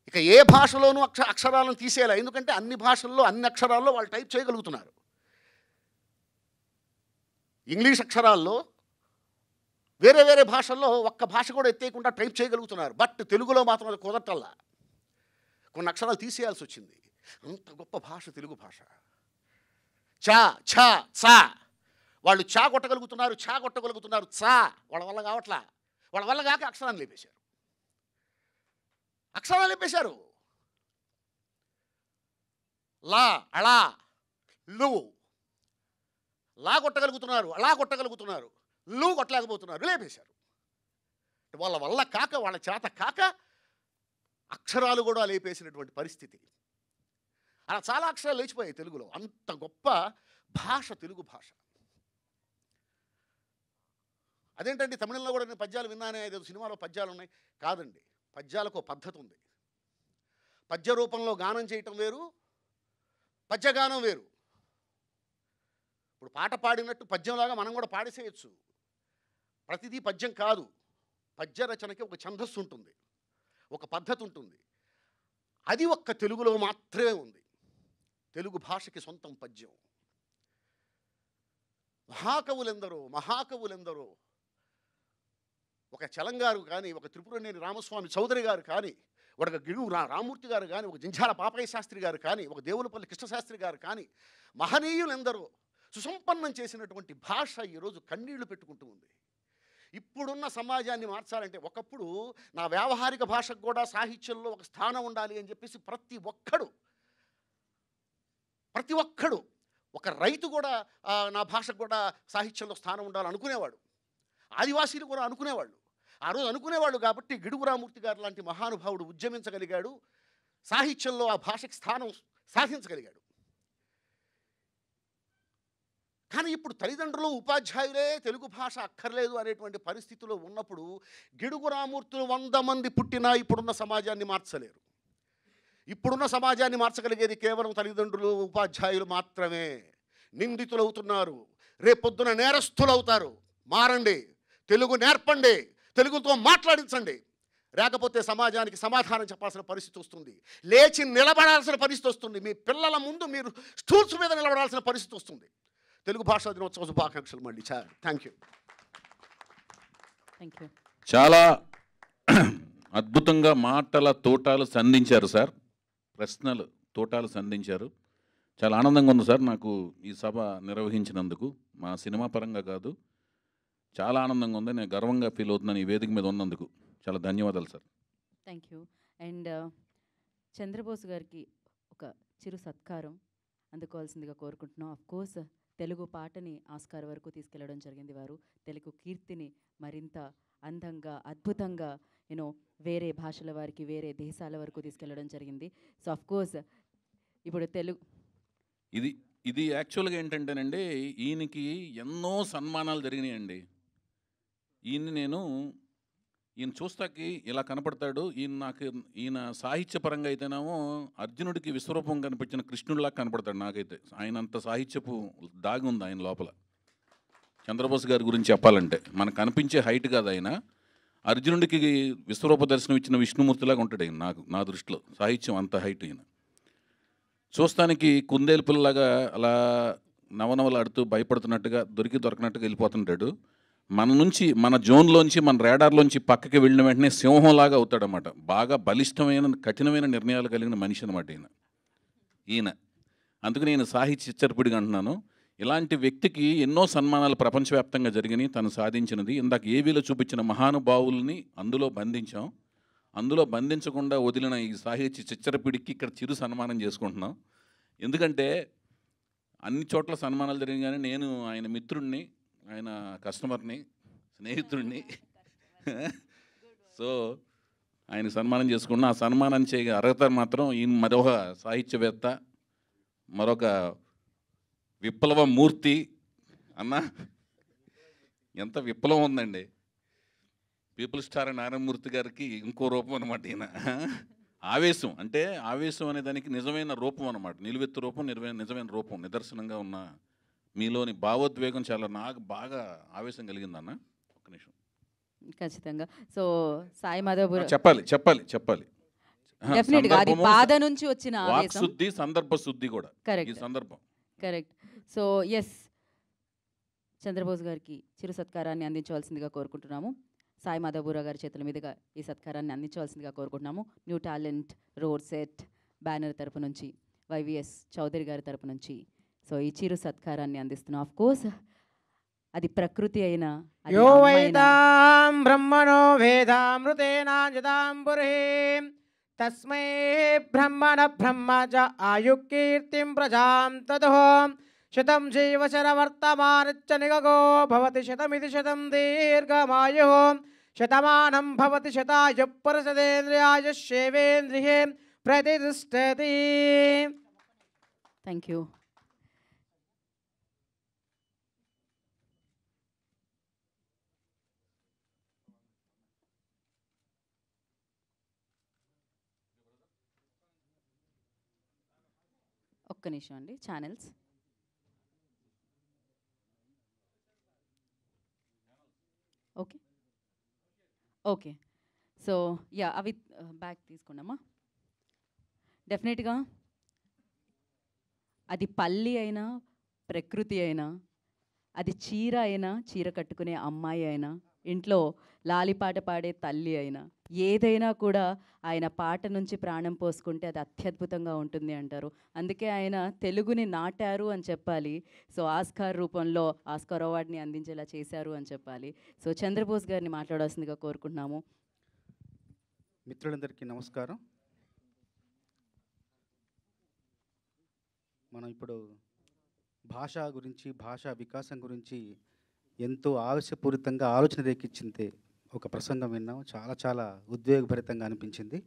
ఇక ఏ భాషలోనూ అక్షరాలను తీసేయాలి, ఎందుకంటే అన్ని భాషల్లో అన్ని అక్షరాల్లో వాళ్ళు టైప్ చేయగలుగుతున్నారు. ఇంగ్లీష్ అక్షరాల్లో వేరే వేరే భాషల్లో ఒక్క భాష కూడా ఎత్తేయకుండా టైప్ చేయగలుగుతున్నారు. బట్ తెలుగులో మాత్రం అది కుదరటల్లా, కొన్ని అక్షరాలు తీసేయాల్సి వచ్చింది. అంత గొప్ప భాష తెలుగు భాష. చా ఛా చా, వాళ్ళు చా కొట్టగలుగుతున్నారు, చా వాళ్ళ వల్ల కావట్లా. వాళ్ళ వల్ల కాక అక్షరాన్ని లేపేశారు. లా అళా లు, లా కొట్టగలుగుతున్నారు, అలా కొట్టగలుగుతున్నారు, లు కొట్టలేకపోతున్నారు, లేపేశారు. వాళ్ళ వల్ల కాక, వాళ్ళ చేత కాక అక్షరాలు కూడా లేపేసినటువంటి పరిస్థితి. అలా చాలా అక్షరాలు లేచిపోయాయి తెలుగులో. అంత గొప్ప భాష తెలుగు భాష. అదేంటండి తమిళంలో కూడా నేను పద్యాలు విన్నానే, ఏదో సినిమాలో పద్యాలు ఉన్నాయి. కాదండి, పద్యాలకు పద్ధతి ఉంది. పద్య రూపంలో గానం చేయటం వేరు, పద్యగానం వేరు. ఇప్పుడు పాట పాడినట్టు పద్యంలాగా మనం కూడా పాడేసేయచ్చు. ప్రతిదీ పద్యం కాదు. పద్య రచనకి ఒక ఛందస్సు ఉంటుంది, ఒక పద్ధతి ఉంటుంది. అది ఒక్క తెలుగులో మాత్రమే ఉంది. తెలుగు భాషకి సొంతం పద్యం. మహాకవులెందరో ఒక చలంగారు కానీ, ఒక త్రిపురనేని రామస్వామి చౌదరి గారు కానీ, ఒక గిడుగు రామూర్తి గారు కానీ, ఒక జింఝాల పాపయ్య శాస్త్రి గారు కానీ, ఒక దేవులపల్లి కృష్ణశాస్త్రి గారు కానీ, మహనీయులెందరో సుసంపన్నం చేసినటువంటి భాష ఈరోజు కన్నీళ్లు పెట్టుకుంటూ ఉంది. ఇప్పుడున్న సమాజాన్ని మార్చాలంటే ఒకప్పుడు నా వ్యావహారిక భాషకు కూడా సాహిత్యంలో ఒక స్థానం ఉండాలి అని చెప్పేసి ప్రతి ఒక్కడు ఒక రైతు కూడా నా భాషకు కూడా సాహిత్యంలో స్థానం ఉండాలి అనుకునేవాడు. ఆదివాసీలు కూడా అనుకునేవాళ్ళు. ఆ రోజు అనుకునేవాళ్ళు కాబట్టి గిడుగు రామూర్తి గారు లాంటి మహానుభావుడు ఉద్యమించగలిగాడు, సాహిత్యంలో ఆ భాషకి స్థానం సాధించగలిగాడు. కానీ ఇప్పుడు తల్లిదండ్రులు ఉపాధ్యాయులే తెలుగు భాష అక్కర్లేదు అనేటువంటి పరిస్థితిలో ఉన్నప్పుడు గిడుగు రామూర్తులు 100 మంది పుట్టినా ఇప్పుడున్న సమాజాన్ని మార్చలేరు. ఇప్పుడున్న సమాజాన్ని మార్చగలిగేది కేవలం తల్లిదండ్రులు, ఉపాధ్యాయులు మాత్రమే. నిందితులు అవుతున్నారు, రేపొద్దున నేరస్తులు అవుతారు. మారండి, తెలుగు నేర్పండి, తెలుగుతో మాట్లాడించండి. లేకపోతే సమాజానికి సమాధానం చెప్పాల్సిన పరిస్థితి వస్తుంది, లేచి నిలబడాల్సిన పరిస్థితి వస్తుంది. మీ పిల్లల ముందు మీరు స్టూల్స్ మీద నిలబడాల్సిన పరిస్థితి వస్తుంది. తెలుగు భాషా దినోత్సవ శుభాకాంక్షలు మళ్ళీ. Thank you. చాలా అద్భుతంగా మాటల తోటాలు సంధించారు సార్, ప్రశ్నలు తోటాలు సంధించారు. చాలా ఆనందంగా ఉంది సార్ నాకు ఈ సభ నిర్వహించినందుకు. మా సినిమా పరంగా కాదు, చాలా ఆనందంగా ఉంది. నేను గర్వంగా ఫీల్ అవుతున్నాను ఈ వేదిక మీద ఉన్నందుకు. చాలా ధన్యవాదాలు sir. Thank you. And Chandrabose గారికి ఒక చిరు సత్కారం అందుకోవాల్సిందిగా కోరుకుంటున్నాం. ఆఫ్ కోర్స్ తెలుగు పాటని ఆస్కార్ వరకు తీసుకెళ్లడం జరిగింది వారు. తెలుగు కీర్తిని మరింత అందంగా, అద్భుతంగా వేరే భాషల వారికి, వేరే దేశాల వరకు తీసుకెళ్లడం జరిగింది. సో ఆఫ్ కోర్స్ ఇప్పుడు తెలుగు ఇది యాక్చువల్గా ఏంటంటేనండి, ఈయనకి ఎన్నో సన్మానాలు జరిగినాయండి. ఈయన చూస్తాకి ఇలా కనపడతాడు. ఈయన సాహిత్యపరంగా అయితేనేమో అర్జునుడికి విశ్వరూపం కనిపించిన కృష్ణుడిలాగా కనపడతాడు నాకైతే. ఆయన అంత సాహిత్యపు దాగి ఉంది ఆయన లోపల. చంద్రబోస్ గారి గురించి చెప్పాలంటే మనకు కనిపించే హైట్ కాదు ఆయన. అర్జునుడికి విశ్వరూప దర్శనం ఇచ్చిన విష్ణుమూర్తిలాగా ఉంటాడు ఆయన నా దృష్టిలో. సాహిత్యం అంత హైట్ ఈయన. చూస్తానికి కుందేలు పిల్లలాగా అలా నవనవలాడుతూ భయపడుతున్నట్టుగా, దొరకనట్టుగా వెళ్ళిపోతుంటాడు. మన జోన్లోంచి, మన రేడార్లోంచి పక్కకి వెళ్ళిన వెంటనే సింహంలాగా అవుతాడనమాట. బాగా బలిష్టమైన, కఠినమైన నిర్ణయాలు కలిగిన మనిషి అనమాట ఈయన. అందుకని నేను సాహిత్య చిచ్చరపిడిగా అంటున్నాను. ఇలాంటి వ్యక్తికి ఎన్నో సన్మానాలు ప్రపంచవ్యాప్తంగా జరిగినాయి, తను సాధించినది. ఇందాక ఏవీలో చూపించిన మహానుభావుల్ని అందులో బంధించాం. అందులో బంధించకుండా వదిలిన ఈ సాహిత్య చిచ్చరపిడికి ఇక్కడ చిరు సన్మానం చేసుకుంటున్నాం. ఎందుకంటే అన్ని చోట్ల సన్మానాలు జరిగిన కానీ నేను ఆయన మిత్రుడిని, ఆయన కస్టమర్ని, స్నేహితుడిని. సో ఆయన సన్మానం చేసుకున్న ఆ సన్మానం చేయ అర్హత మాత్రం ఈయన మరొక సాహిత్యవేత్త, మరొక విప్లవ మూర్తి. అన్న ఎంత విప్లవం ఉందండి. పీపుల్ స్టార్ నారాయణమూర్తి గారికి ఇంకో రూపం అనమాట ఈయన. ఆవేశం అంటే, ఆవేశం అనే దానికి నిజమైన రూపం అనమాట. నిలువెత్తు రూపం, నిజమైన రూపం, నిదర్శనంగా ఉన్న మీలోని భావోద్వేగం చాలా నాకు బాగా ఆవేశం కలిగిందన్న. ఒక్క నిమిషం. ఖచ్చితంగా. సో సాయి మాధవ్ చెప్పాలి. డెఫినెట్గా అది బాధ నుంచి వచ్చిన ఆవేశం, శుద్ధి, సందర్భ శుద్ధి కూడా ఈ సందర్భం. కరెక్ట్. సో ఎస్, చంద్రబోస్ గారికి చిరు సత్కారాన్ని అందించవలసిందిగా కోరుకుంటున్నాము. సాయి మాధవబురా గారి చేతుల మీదుగా ఈ సత్కారాన్ని అందించవలసిందిగా కోరుకుంటున్నాము. New talent road set banner తరపు నుంచి, వైవిఎస్ చౌదరి గారి తరపు నుంచి సో ఈ చిరు సత్కారాన్ని అందిస్తున్నాం. ఆఫ్ కోర్స్ అది ప్రకృతి అయినా, యో వేదాం బ్రహ్మణో వేదామృతేనాజదాం పురీం తస్మై బ్రహ్మణ బ్రహ్మజ ఆయుకీర్తిం ప్రజాం తతో శతం జీవశరవర్తమానచ్చ నిగగో భవతి శతమితి శతం దీర్ఘమాయు శతమానం భవతి శతాయు పురుషదేంద్రియాయుష్యేవేంద్రియే ప్రతిష్టతి. Thank you. ఒక్క నిమిషం అండి. Channels okay. సో యా, అవి బ్యాక్ తీసుకున్నామా. డెఫినెట్గా అది పల్లి అయినా, ప్రకృతి అయినా, అది చీర అయినా, చీర కట్టుకునే అమ్మాయి అయినా, ఇంట్లో లాలిపాట పాడే తల్లి అయినా ఏదైనా కూడా ఆయన పాట నుంచి ప్రాణం పోసుకుంటే అది అత్యద్భుతంగా ఉంటుంది అంటారు. అందుకే ఆయన తెలుగుని నాటారు అని చెప్పాలి. సో ఆస్కార్ రూపంలో ఆస్కార్ అవార్డ్ని అందించేలా చేశారు అని చెప్పాలి. సో చంద్రబోస్ గారిని మాట్లాడాల్సిందిగా కోరుకుంటున్నాము. మిత్రులందరికీ నమస్కారం. మనం ఇప్పుడు భాష గురించి, భాషా వికాసం గురించి ఎంతో ఆవేశపూరితంగా ఆలోచన రేకిచ్చింది ఒక ప్రసంగం విన్నాం. చాలా చాలా ఉద్వేగభరితంగా అనిపించింది.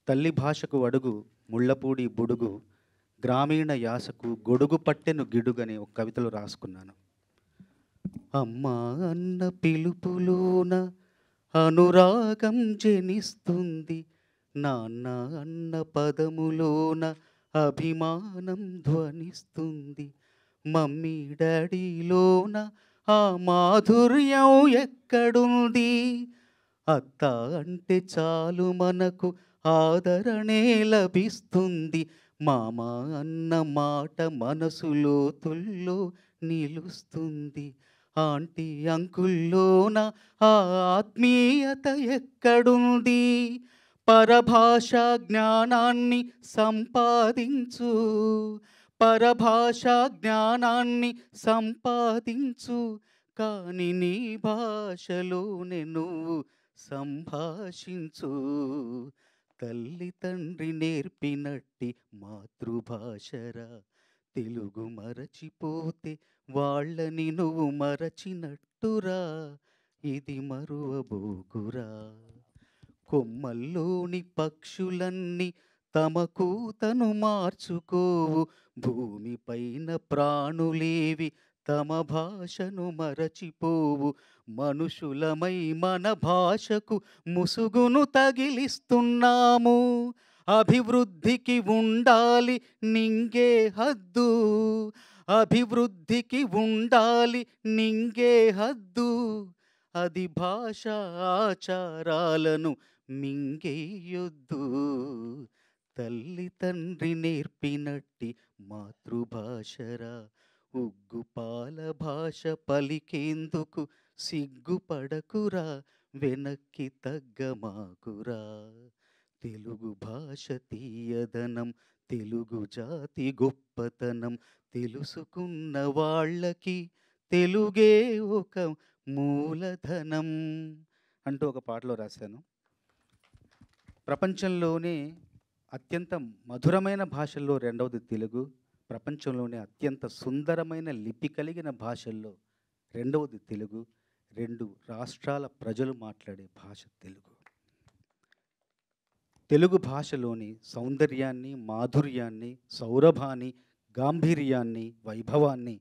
తల్లి భాషకు అడుగు ముళ్ళపూడి బుడుగు, గ్రామీణ యాసకు గొడుగు పట్టెను గిడుగనే ఒక కవితలో రాసుకున్నాను. అమ్మా అన్న పిలుపులోన అనురాగం జనిస్తుంది, నాన్న అన్న పదములోన అభిమానం ధ్వనిస్తుంది, మమ్మీ డాడీలోన ఆ మాధుర్యం ఎక్కడుంది, అత్త అంటే చాలు మనకు ఆదరణే లభిస్తుంది, మామ అన్న మాట మనసులో తుల్లో నిలుస్తుంది, ఆంటీ అంకుల్లోన ఆ ఆత్మీయత ఎక్కడుంది, పరభాషా జ్ఞానాన్ని సంపాదించు, పరభాషా జ్ఞానాన్ని సంపాదించు, కానీ నీ భాషలోనే నువ్వు సంభాషించు, తల్లి తండ్రి నేర్పినట్టి మాతృభాషరా, తెలుగు మరచిపోతే వాళ్ళని నువ్వు మరచినట్టురా, ఇది మరువబోకురా, కొమ్మల్లోని పక్షులన్నీ తమకు తను మార్చుకోవు, భూమిపైన ప్రాణులేవి తమ భాషను మరచిపోవు, మనుషులమై మన భాషకు ముసుగును తగిలిస్తున్నాము, అభివృద్ధికి ఉండాలి నింగే హద్దు, అభివృద్ధికి ఉండాలి నింగే హద్దు, అది భాష ఆచారాలను మింగేయొద్దు, తల్లి తండ్రి నేర్పినట్టి మాతృభాషరా, ఉగ్గుపాల భాష పలికేందుకు సిగ్గుపడకురా, వెనక్కి తగ్గమాకురా, తెలుగు భాష తీయదనం, తెలుగు జాతి గొప్పతనం, తెలుసుకున్న వాళ్ళకి తెలుగే ఒక మూలధనం అంటూ ఒక పాటలో రాశాను. ప్రపంచంలోనే అత్యంత మధురమైన భాషల్లో రెండవది తెలుగు, ప్రపంచంలోనే అత్యంత సుందరమైన లిపి కలిగిన భాషల్లో రెండవది తెలుగు, 2 రాష్ట్రాల ప్రజలు మాట్లాడే భాష తెలుగు. తెలుగు భాషలోని సౌందర్యాన్ని, మాధుర్యాన్ని, సౌరభాన్ని, గాంభీర్యాన్ని, వైభవాన్ని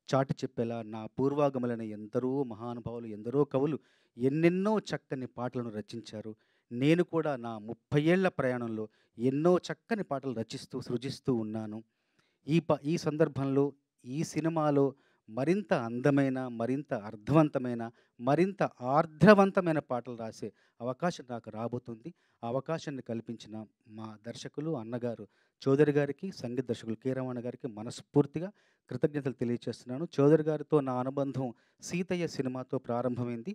చాటి చెప్పేలా నా పూర్వాగములైన ఎందరో మహానుభావులు, ఎందరో కవులు ఎన్నెన్నో చక్కని పాటలను రచించారు. నేను కూడా నా 30 ఏళ్ల ప్రయాణంలో ఎన్నో చక్కని పాటలు రచిస్తూ సృజిస్తూ ఉన్నాను. ఈ సందర్భంలో ఈ సినిమాలో మరింత అందమైన, మరింత అర్థవంతమైన, మరింత ఆర్ద్రవంతమైన పాటలు రాసే అవకాశం నాకు రాబోతుంది. ఆ అవకాశాన్ని కల్పించిన మా దర్శకులు అన్నగారు చౌదరి గారికి, సంగీత దర్శకులు కె రమణ గారికి మనస్ఫూర్తిగా కృతజ్ఞతలు తెలియజేస్తున్నాను. చౌదరి గారితో నా అనుబంధం సీతయ్య సినిమాతో ప్రారంభమైంది.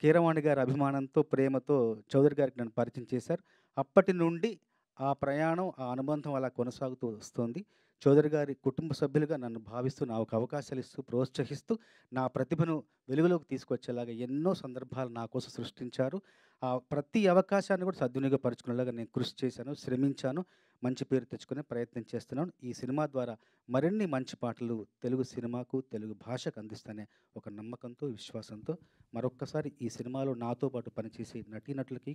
కె రమణ గారి అభిమానంతో, ప్రేమతో చౌదరి గారికి నన్ను పరిచయం చేశారు. అప్పటి నుండి ఆ ప్రయాణం, ఆ అనుబంధం అలా కొనసాగుతూ వస్తుంది. చౌదరి గారి కుటుంబ సభ్యులుగా నన్ను భావిస్తూ, నాకు అవకాశాలు ఇస్తూ, ప్రోత్సహిస్తూ, నా ప్రతిభను వెలుగులోకి తీసుకొచ్చేలాగా ఎన్నో సందర్భాలు నా కోసం సృష్టించారు. ఆ ప్రతి అవకాశాన్ని కూడా సద్వినియోగపరుచుకునేలాగా నేను కృషి చేశాను, శ్రమించాను, మంచి పేరు తెచ్చుకునే ప్రయత్నం చేస్తున్నాను. ఈ సినిమా ద్వారా మరిన్ని మంచి పాటలు తెలుగు సినిమాకు, తెలుగు భాషకు అందిస్తానే ఒక నమ్మకంతో, విశ్వాసంతో మరొక్కసారి ఈ సినిమాలో నాతో పాటు పనిచేసే నటీనటులకి,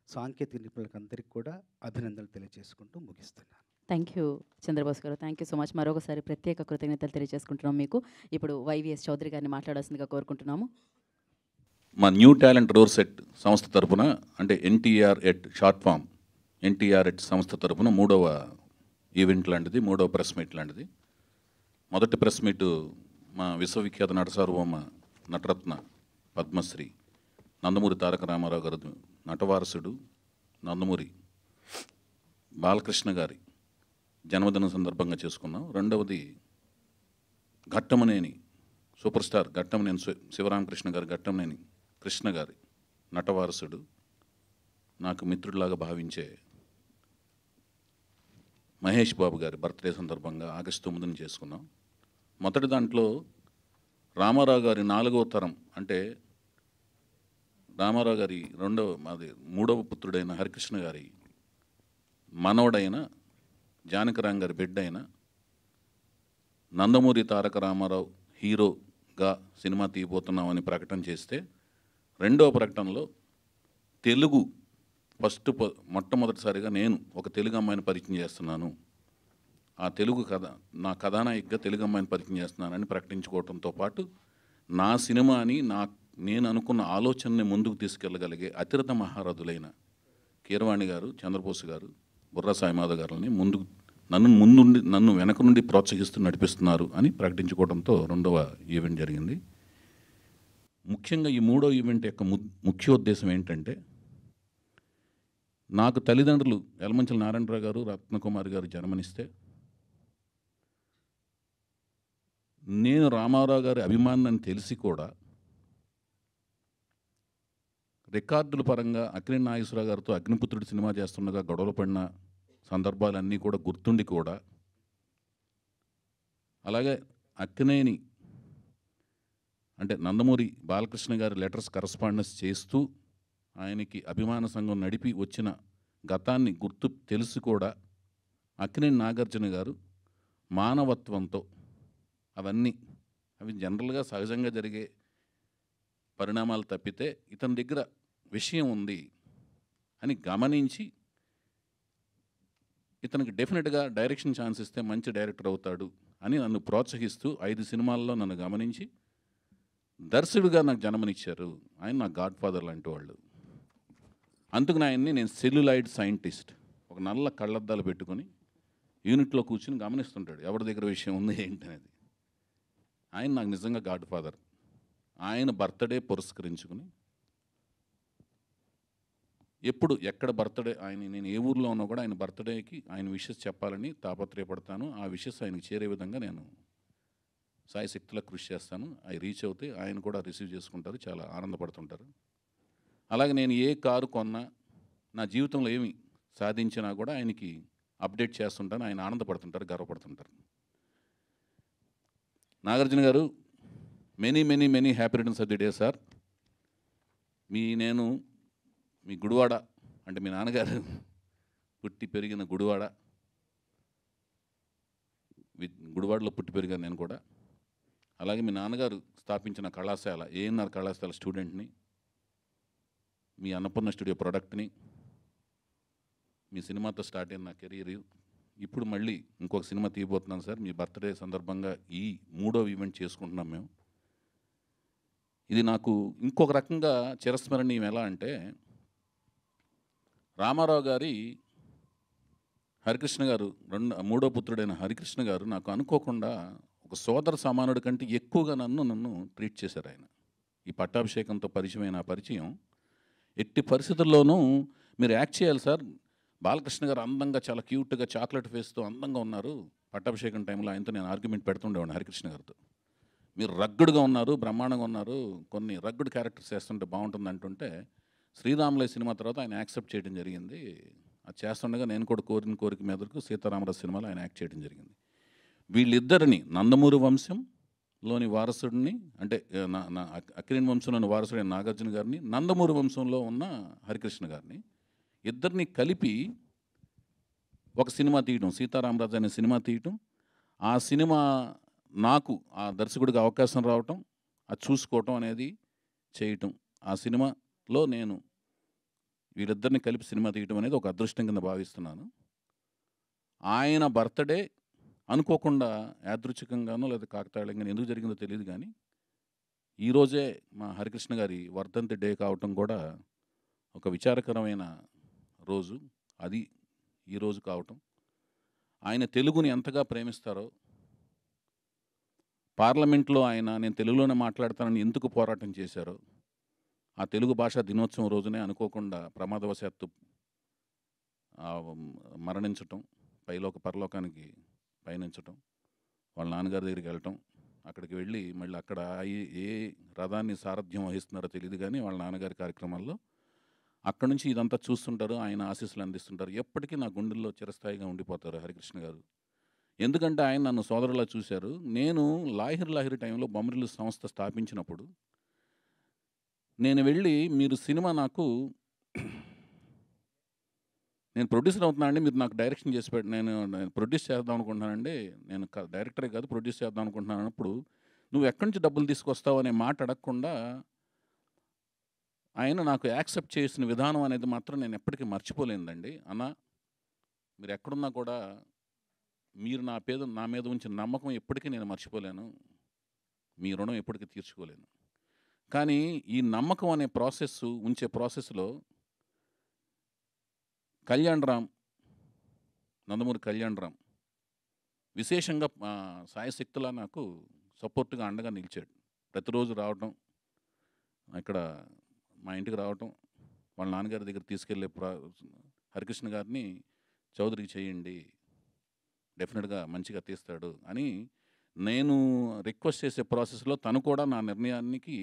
సాంకేతిక నిపుణులకి అందరికీ కూడా అభినందనలు తెలియజేసుకుంటూ ముగిస్తున్నాను. థ్యాంక్ యూ చంద్రబోస్ గారు, థ్యాంక్ యూ సో మచ్. మరొకసారి ప్రత్యేక కృతజ్ఞతలు తెలియజేసుకుంటున్నాం మీకు. ఇప్పుడు వైవిఎస్ చౌదరి గారిని మాట్లాడాల్సిందిగా కోరుకుంటున్నాము. మా న్యూ టాలెంట్ రోర్ సెట్ సంస్థ తరపున, అంటే NTR at short form, NTR at సంస్థ తరపున 3వ ఈవెంట్ లాంటిది, 3వ ప్రెస్ మీట్ లాంటిది. మొదటి ప్రెస్ మీటు మా విశ్వవిఖ్యాత నట సార్వభౌమ నటరత్న పద్మశ్రీ నందమూరి తారక రామారావు గారు నటవారసుడు నందమూరి బాలకృష్ణ గారి జన్మదినం సందర్భంగా చేసుకున్నాం. రెండవది ఘట్టమనేని సూపర్ స్టార్ ఘట్టమనేని శివరామకృష్ణ గారు, ఘట్టమనేని కృష్ణ గారి నటవారసుడు, నాకు మిత్రుడిలాగా భావించే మహేష్ బాబు గారి బర్త్డే సందర్భంగా ఆగస్టు 9ని చేసుకున్నాం. మొదటి దాంట్లో రామారావు గారి 4వ తరం, అంటే రామారావు గారి మూడవ పుత్రుడైన హరికృష్ణ గారి మనవడైన జానకిరామ్ గారి బిడ్డ అయిన నందమూరి తారక రామారావు హీరోగా సినిమా తీయబోతున్నామని ప్రకటన చేస్తే, రెండవ ప్రకటనలో తెలుగు మొట్టమొదటిసారిగా నేను ఒక తెలుగు అమ్మాయిని పరిచయం చేస్తున్నాను, ఆ తెలుగు నా కథానాయికగా తెలుగు అమ్మాయిని పరిచయం చేస్తున్నానని ప్రకటించుకోవడంతో పాటు నా సినిమాని నేను అనుకున్న ఆలోచనని ముందుకు తీసుకెళ్ళగలిగే అతిరథ మహారథులైన కీరవాణి గారు, చంద్రబోస్ గారు, బుర్రా సాయిమాధవ్ గారిని నన్ను వెనక నుండి ప్రోత్సహిస్తూ నడిపిస్తున్నారు అని ప్రకటించుకోవడంతో రెండవ ఈవెంట్ జరిగింది. ముఖ్యంగా ఈ మూడో ఈవెంట్ యొక్క ముఖ్యోద్దేశం ఏంటంటే, నాకు తల్లిదండ్రులు యలమంచిల నారాయణరావు గారు, రత్నకుమారి గారు జన్మనిస్తే నేను రామారావు గారి అభిమానాన్ని తెలిసి కూడా రికార్డుల పరంగా అక్కినేని నాగేశ్వరరావు గారితో అగ్నిపుత్రుడి సినిమా చేస్తుండగా గొడవలు పడిన సందర్భాలన్నీ కూడా గుర్తుండి కూడా, అలాగే అక్కినేని అంటే నందమూరి బాలకృష్ణ గారి లెటర్స్ కరస్పాండెన్స్ చేస్తూ ఆయనకి అభిమాన సంఘం నడిపి వచ్చిన గతాన్ని తెలిసి కూడా అక్కినేని నాగార్జున గారు మానవత్వంతో అవి జనరల్గా సహజంగా జరిగే పరిణామాలు తప్పితే ఇతని దగ్గర విషయం ఉంది అని గమనించి ఇతనికి డెఫినెట్గా డైరెక్షన్ ఛాన్స్ ఇస్తే మంచి డైరెక్టర్ అవుతాడు అని నన్ను ప్రోత్సహిస్తూ 5 సినిమాల్లో నన్ను గమనించి దర్శకుడిగా నాకు జన్మనిచ్చారు. ఆయన నా గాడ్ ఫాదర్ లాంటి వాళ్ళు. అందుకని ఆయన్ని నేను సెల్యులాయిడ్ సైంటిస్ట్, ఒక నల్ల కళ్ళద్దాలు పెట్టుకొని యూనిట్లో కూర్చుని గమనిస్తుంటాడు ఎవరి దగ్గర విషయం ఉంది ఏంటనేది. ఆయన నాకు నిజంగా గాడ్ ఫాదర్. ఆయన బర్త్డే పురస్కరించుకుని ఎక్కడ బర్త్డే నేను ఏ ఊర్లో ఉన్నా కూడా ఆయన బర్త్డేకి ఆయన విషెస్ చెప్పాలని తాపత్రయపడతాను. ఆ విషెస్ ఆయనకి చేరే విధంగా నేను సాయశక్తిలో కృషి చేస్తాను. అవి రీచ్ అవుతే ఆయన కూడా రిసీవ్ చేసుకుంటారు, చాలా ఆనందపడుతుంటారు. అలాగే నేను ఏ కారు కొన్నా, నా జీవితంలో ఏమి సాధించినా కూడా ఆయనకి అప్డేట్ చేస్తుంటాను. ఆయన ఆనందపడుతుంటారు, గర్వపడుతుంటారు. నాగార్జున గారు, many many many happy returns of the day sir. మీ గుడివాడ అంటే మీ నాన్నగారు పుట్టి పెరిగిన గుడివాడలో పుట్టి పెరిగాను నేను కూడా. అలాగే మీ నాన్నగారు స్థాపించిన కళాశాల ఏఎన్ఆర్ కళాశాల స్టూడెంట్ని, మీ అన్నపూర్ణ స్టూడియో ప్రొడక్ట్ని, మీ సినిమాతో స్టార్ట్ అయిన నా కెరీర్. ఇప్పుడు మళ్ళీ ఇంకొక సినిమా తీయబోతున్నాను సార్. మీ బర్త్డే సందర్భంగా ఈ 3వ ఈవెంట్ చేసుకుంటున్నాం మేము. ఇది నాకు ఇంకొక రకంగా చిరస్మరణీయం. ఎలా అంటే, రామారావు గారి హరికృష్ణ గారు, మూడో పుత్రుడైన హరికృష్ణ గారు నాకు అనుకోకుండా ఒక సోదర సమానుడి కంటే ఎక్కువగా నన్ను ట్రీట్ చేశారు. ఆయన ఈ పట్టాభిషేకంతో పరిచయమైన పరిచయం, ఎట్టి పరిస్థితుల్లోనూ మీరు యాక్ట్ చేయాలి సార్, బాలకృష్ణ గారు అందంగా చాలా క్యూట్గా చాక్లెట్ ఫేస్తో అందంగా ఉన్నారు, పట్టాభిషేకం టైంలో ఆయనతో నేను ఆర్గ్యుమెంట్ పెడుతుండేవాడిని హరికృష్ణ గారితో. మీరు రగ్గుడుగా ఉన్నారు, బ్రహ్మాండంగా ఉన్నారు, కొన్ని రగ్గుడు క్యారెక్టర్స్ చేస్తుంటే బాగుంటుంది అంటుంటే, శ్రీరాములయ్య సినిమా తర్వాత ఆయన యాక్సెప్ట్ చేయడం జరిగింది. అది చేస్తుండగా నేను కూడా కోరిన కోరిక మీదకు సీతారామరాజు సినిమాలో ఆయన యాక్ట్ చేయడం జరిగింది. వీళ్ళిద్దరిని నందమూరి వంశంలోని వారసుడిని, అంటే అక్కినేని వంశంలోని వారసుడైన నాగార్జున గారిని, నందమూరి వంశంలో ఉన్న హరికృష్ణ గారిని, ఇద్దరిని కలిపి ఒక సినిమా తీయడం, సీతారామరాజు అనే సినిమా తీయటం, ఆ సినిమా నాకు ఆ దర్శకుడికి అవకాశం రావటం, అది చూసుకోవటం అనేది చేయటం, ఆ సినిమాలో నేను వీళ్ళిద్దరిని కలిపి సినిమా తీయటం అనేది ఒక అదృష్టం కింద భావిస్తున్నాను. ఆయన బర్త్డే అనుకోకుండా యాదృచ్ఛికంగానో లేదా కాకతాళీయంగానో ఎందుకు జరిగిందో తెలియదు, కానీ ఈరోజే మా హరికృష్ణ గారి వర్ధంతి డే కావటం కూడా ఒక విచారకరమైన రోజు. అది ఈరోజు కావటం, ఆయన తెలుగుని ఎంతగా ప్రేమిస్తారో, పార్లమెంట్లో ఆయన నేను తెలుగులోనే మాట్లాడతానని ఎందుకు పోరాటం చేశారో, ఆ తెలుగు భాషా దినోత్సవం రోజునే అనుకోకుండా ప్రమాదవశాత్తు మరణించటం, పరలోకానికి పయనించటం, వాళ్ళ నాన్నగారి దగ్గరికి వెళ్ళటం, అక్కడికి వెళ్ళి మళ్ళీ అక్కడ ఏ రథాన్ని సారథ్యం వహిస్తున్నారో తెలియదు కానీ వాళ్ళ నాన్నగారి కార్యక్రమాల్లో అక్కడ నుంచి ఇదంతా చూస్తుంటారు, ఆయన ఆశీస్సులు అందిస్తుంటారు. ఎప్పటికీ నా గుండెల్లో చిరస్థాయిగా ఉండిపోతారు హరికృష్ణ గారు. ఎందుకంటే ఆయన నన్ను సోదరులా చూశారు. నేను లాహిరి టైంలో బొమ్మరిల్లు సంస్థ స్థాపించినప్పుడు నేను వెళ్ళి, మీరు సినిమా నాకు నేను ప్రొడ్యూసర్ అవుతున్నానండి, మీరు నాకు డైరెక్షన్ చేసి నేను ప్రొడ్యూస్ చేద్దాం అనుకుంటున్నానండి, నేను డైరెక్టరే కాదు ప్రొడ్యూస్ చేద్దాం అనుకుంటున్నాను అన్నప్పుడు, నువ్వు ఎక్కడి నుంచి డబ్బులు తీసుకొస్తావు అనే మాట అడగకుండా ఆయన నాకు యాక్సెప్ట్ చేసిన విధానం అనేది మాత్రం నేను ఎప్పటికీ మర్చిపోలేదండి. అన్న, మీరు ఎక్కడున్నా కూడా మీరు నా మీద ఉంచిన నమ్మకం ఎప్పటికీ నేను మర్చిపోలేను, మీ రుణం ఎప్పటికీ తీర్చుకోలేను. కానీ ఈ నమ్మకం అనే ఉంచే ప్రాసెస్లో నందమూరి కళ్యాణ్ రామ్ విశేషంగా సాయశక్తులా నాకు సపోర్ట్గా అండగా నిలిచాడు. ప్రతిరోజు రావటం, ఇక్కడ మా ఇంటికి రావటం, వాళ్ళ నాన్నగారి దగ్గర తీసుకెళ్ళే హరికృష్ణ గారిని చౌదరికి చేయండి, డెఫినెట్గా మంచిగా తీస్తాడు అని నేను రిక్వెస్ట్ చేసే ప్రాసెస్లో తను కూడా నా నిర్ణయానికి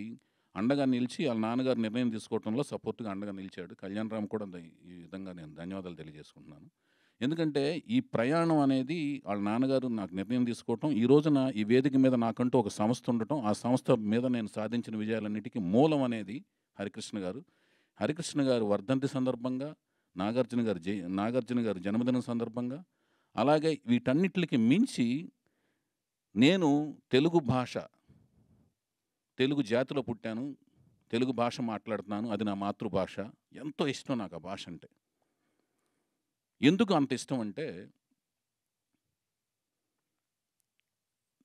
అండగా నిలిచి వాళ్ళ నాన్నగారు నిర్ణయం తీసుకోవడంలో సపోర్ట్గా అండగా నిలిచాడు. కళ్యాణ్ రామ్ కూడా ఈ విధంగా నేను ధన్యవాదాలు తెలియజేసుకుంటున్నాను. ఎందుకంటే ఈ ప్రయాణం అనేది వాళ్ళ నాన్నగారు నాకు నిర్ణయం తీసుకోవటం, ఈ రోజున ఈ వేదిక మీద నాకంటూ ఒక సంస్థ ఉండటం, ఆ సంస్థ మీద నేను సాధించిన విజయాలన్నిటికీ మూలం అనేది హరికృష్ణ గారు. హరికృష్ణ గారు వర్ధంతి సందర్భంగా, నాగార్జున గారు జన్మదినం సందర్భంగా, అలాగే వీటన్నిటికి మించి నేను తెలుగు జాతిలో పుట్టాను, తెలుగు భాష మాట్లాడుతున్నాను, అది నా మాతృభాష. ఎంతో ఇష్టం నాకు ఆ భాష అంటే. ఎందుకు అంత ఇష్టం అంటే,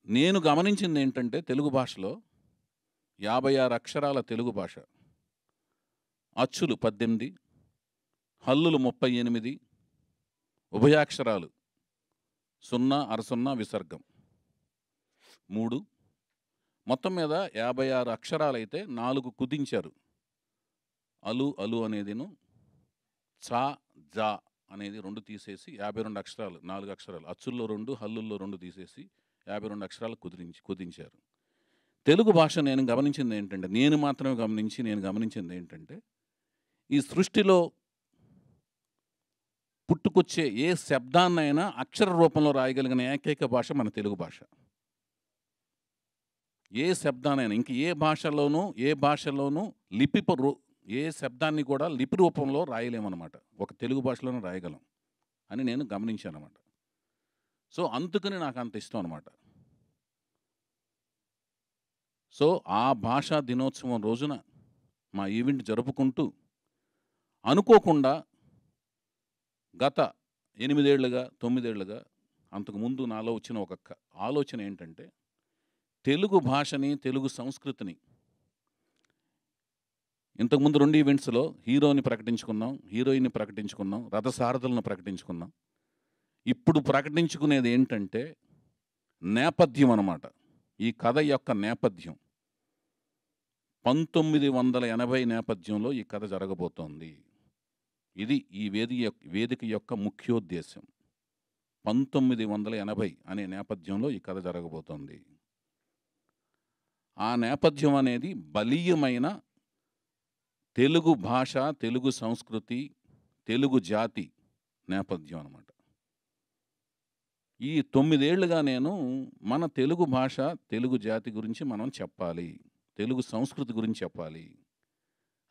నేను గమనించింది ఏంటంటే తెలుగు భాషలో 56 అక్షరాల తెలుగు భాష, అచ్చులు 18, హల్లులు 38, ఉభయాక్షరాలు 0, అరసున్న, విసర్గం 3, మొత్తం మీద 56 అక్షరాలైతే 4 కుదించారు. అలు అనేదిను, చా జా అనేది 2 తీసేసి 52 అక్షరాలు, 4 అక్షరాలు, అచ్చుల్లో 2, హల్లుల్లో 2 తీసేసి 52 అక్షరాలు కుదించారు. తెలుగు భాష నేను గమనించింది ఏంటంటే ఈ సృష్టిలో పుట్టుకొచ్చే ఏ శబ్దాన్నైనా అక్షర రూపంలో రాయగలిగిన ఏకైక భాష మన తెలుగు భాష. ఏ శబ్దానైనా ఇంక ఏ భాషలోనూ ఏ శబ్దాన్ని కూడా లిపి రూపంలో రాయలేమన్నమాట, ఒక తెలుగు భాషలోనే రాయగలం అని నేను గమనించాను అన్నమాట. సో అందుకని నాకు అంత ఇష్టం అన్నమాట. సో ఆ భాషా దినోత్సవం రోజున మా ఈవెంట్ జరుపుకుంటూ అనుకోకుండా గత 8 ఏళ్ళుగా 9 ఏళ్ళుగా అంతకుముందు నాలో వచ్చిన ఒక ఆలోచన ఏంటంటే, తెలుగు భాషని, తెలుగు సంస్కృతిని, ఇంతకుముందు 2 ఈవెంట్స్లో హీరోని ప్రకటించుకున్నాం, హీరోయిన్ని ప్రకటించుకున్నాం, రథసారథులను ప్రకటించుకున్నాం. ఇప్పుడు ప్రకటించుకునేది ఏంటంటే నేపథ్యం అన్నమాట. ఈ కథ యొక్క నేపథ్యం 1980 నేపథ్యంలో ఈ కథ జరగబోతోంది. ఇది ఈ వేదిక యొక్క ముఖ్యోద్దేశం. 1980 అనే నేపథ్యంలో ఈ కథ జరగబోతోంది. ఆ నేపథ్యం అనేది బలీయమైన తెలుగు భాష, తెలుగు సంస్కృతి, తెలుగు జాతి నేపథ్యం అన్నమాట. ఈ 9 ఏళ్ళుగా నేను మన తెలుగు భాష, తెలుగు జాతి గురించి మనం చెప్పాలి, తెలుగు సంస్కృతి గురించి చెప్పాలి,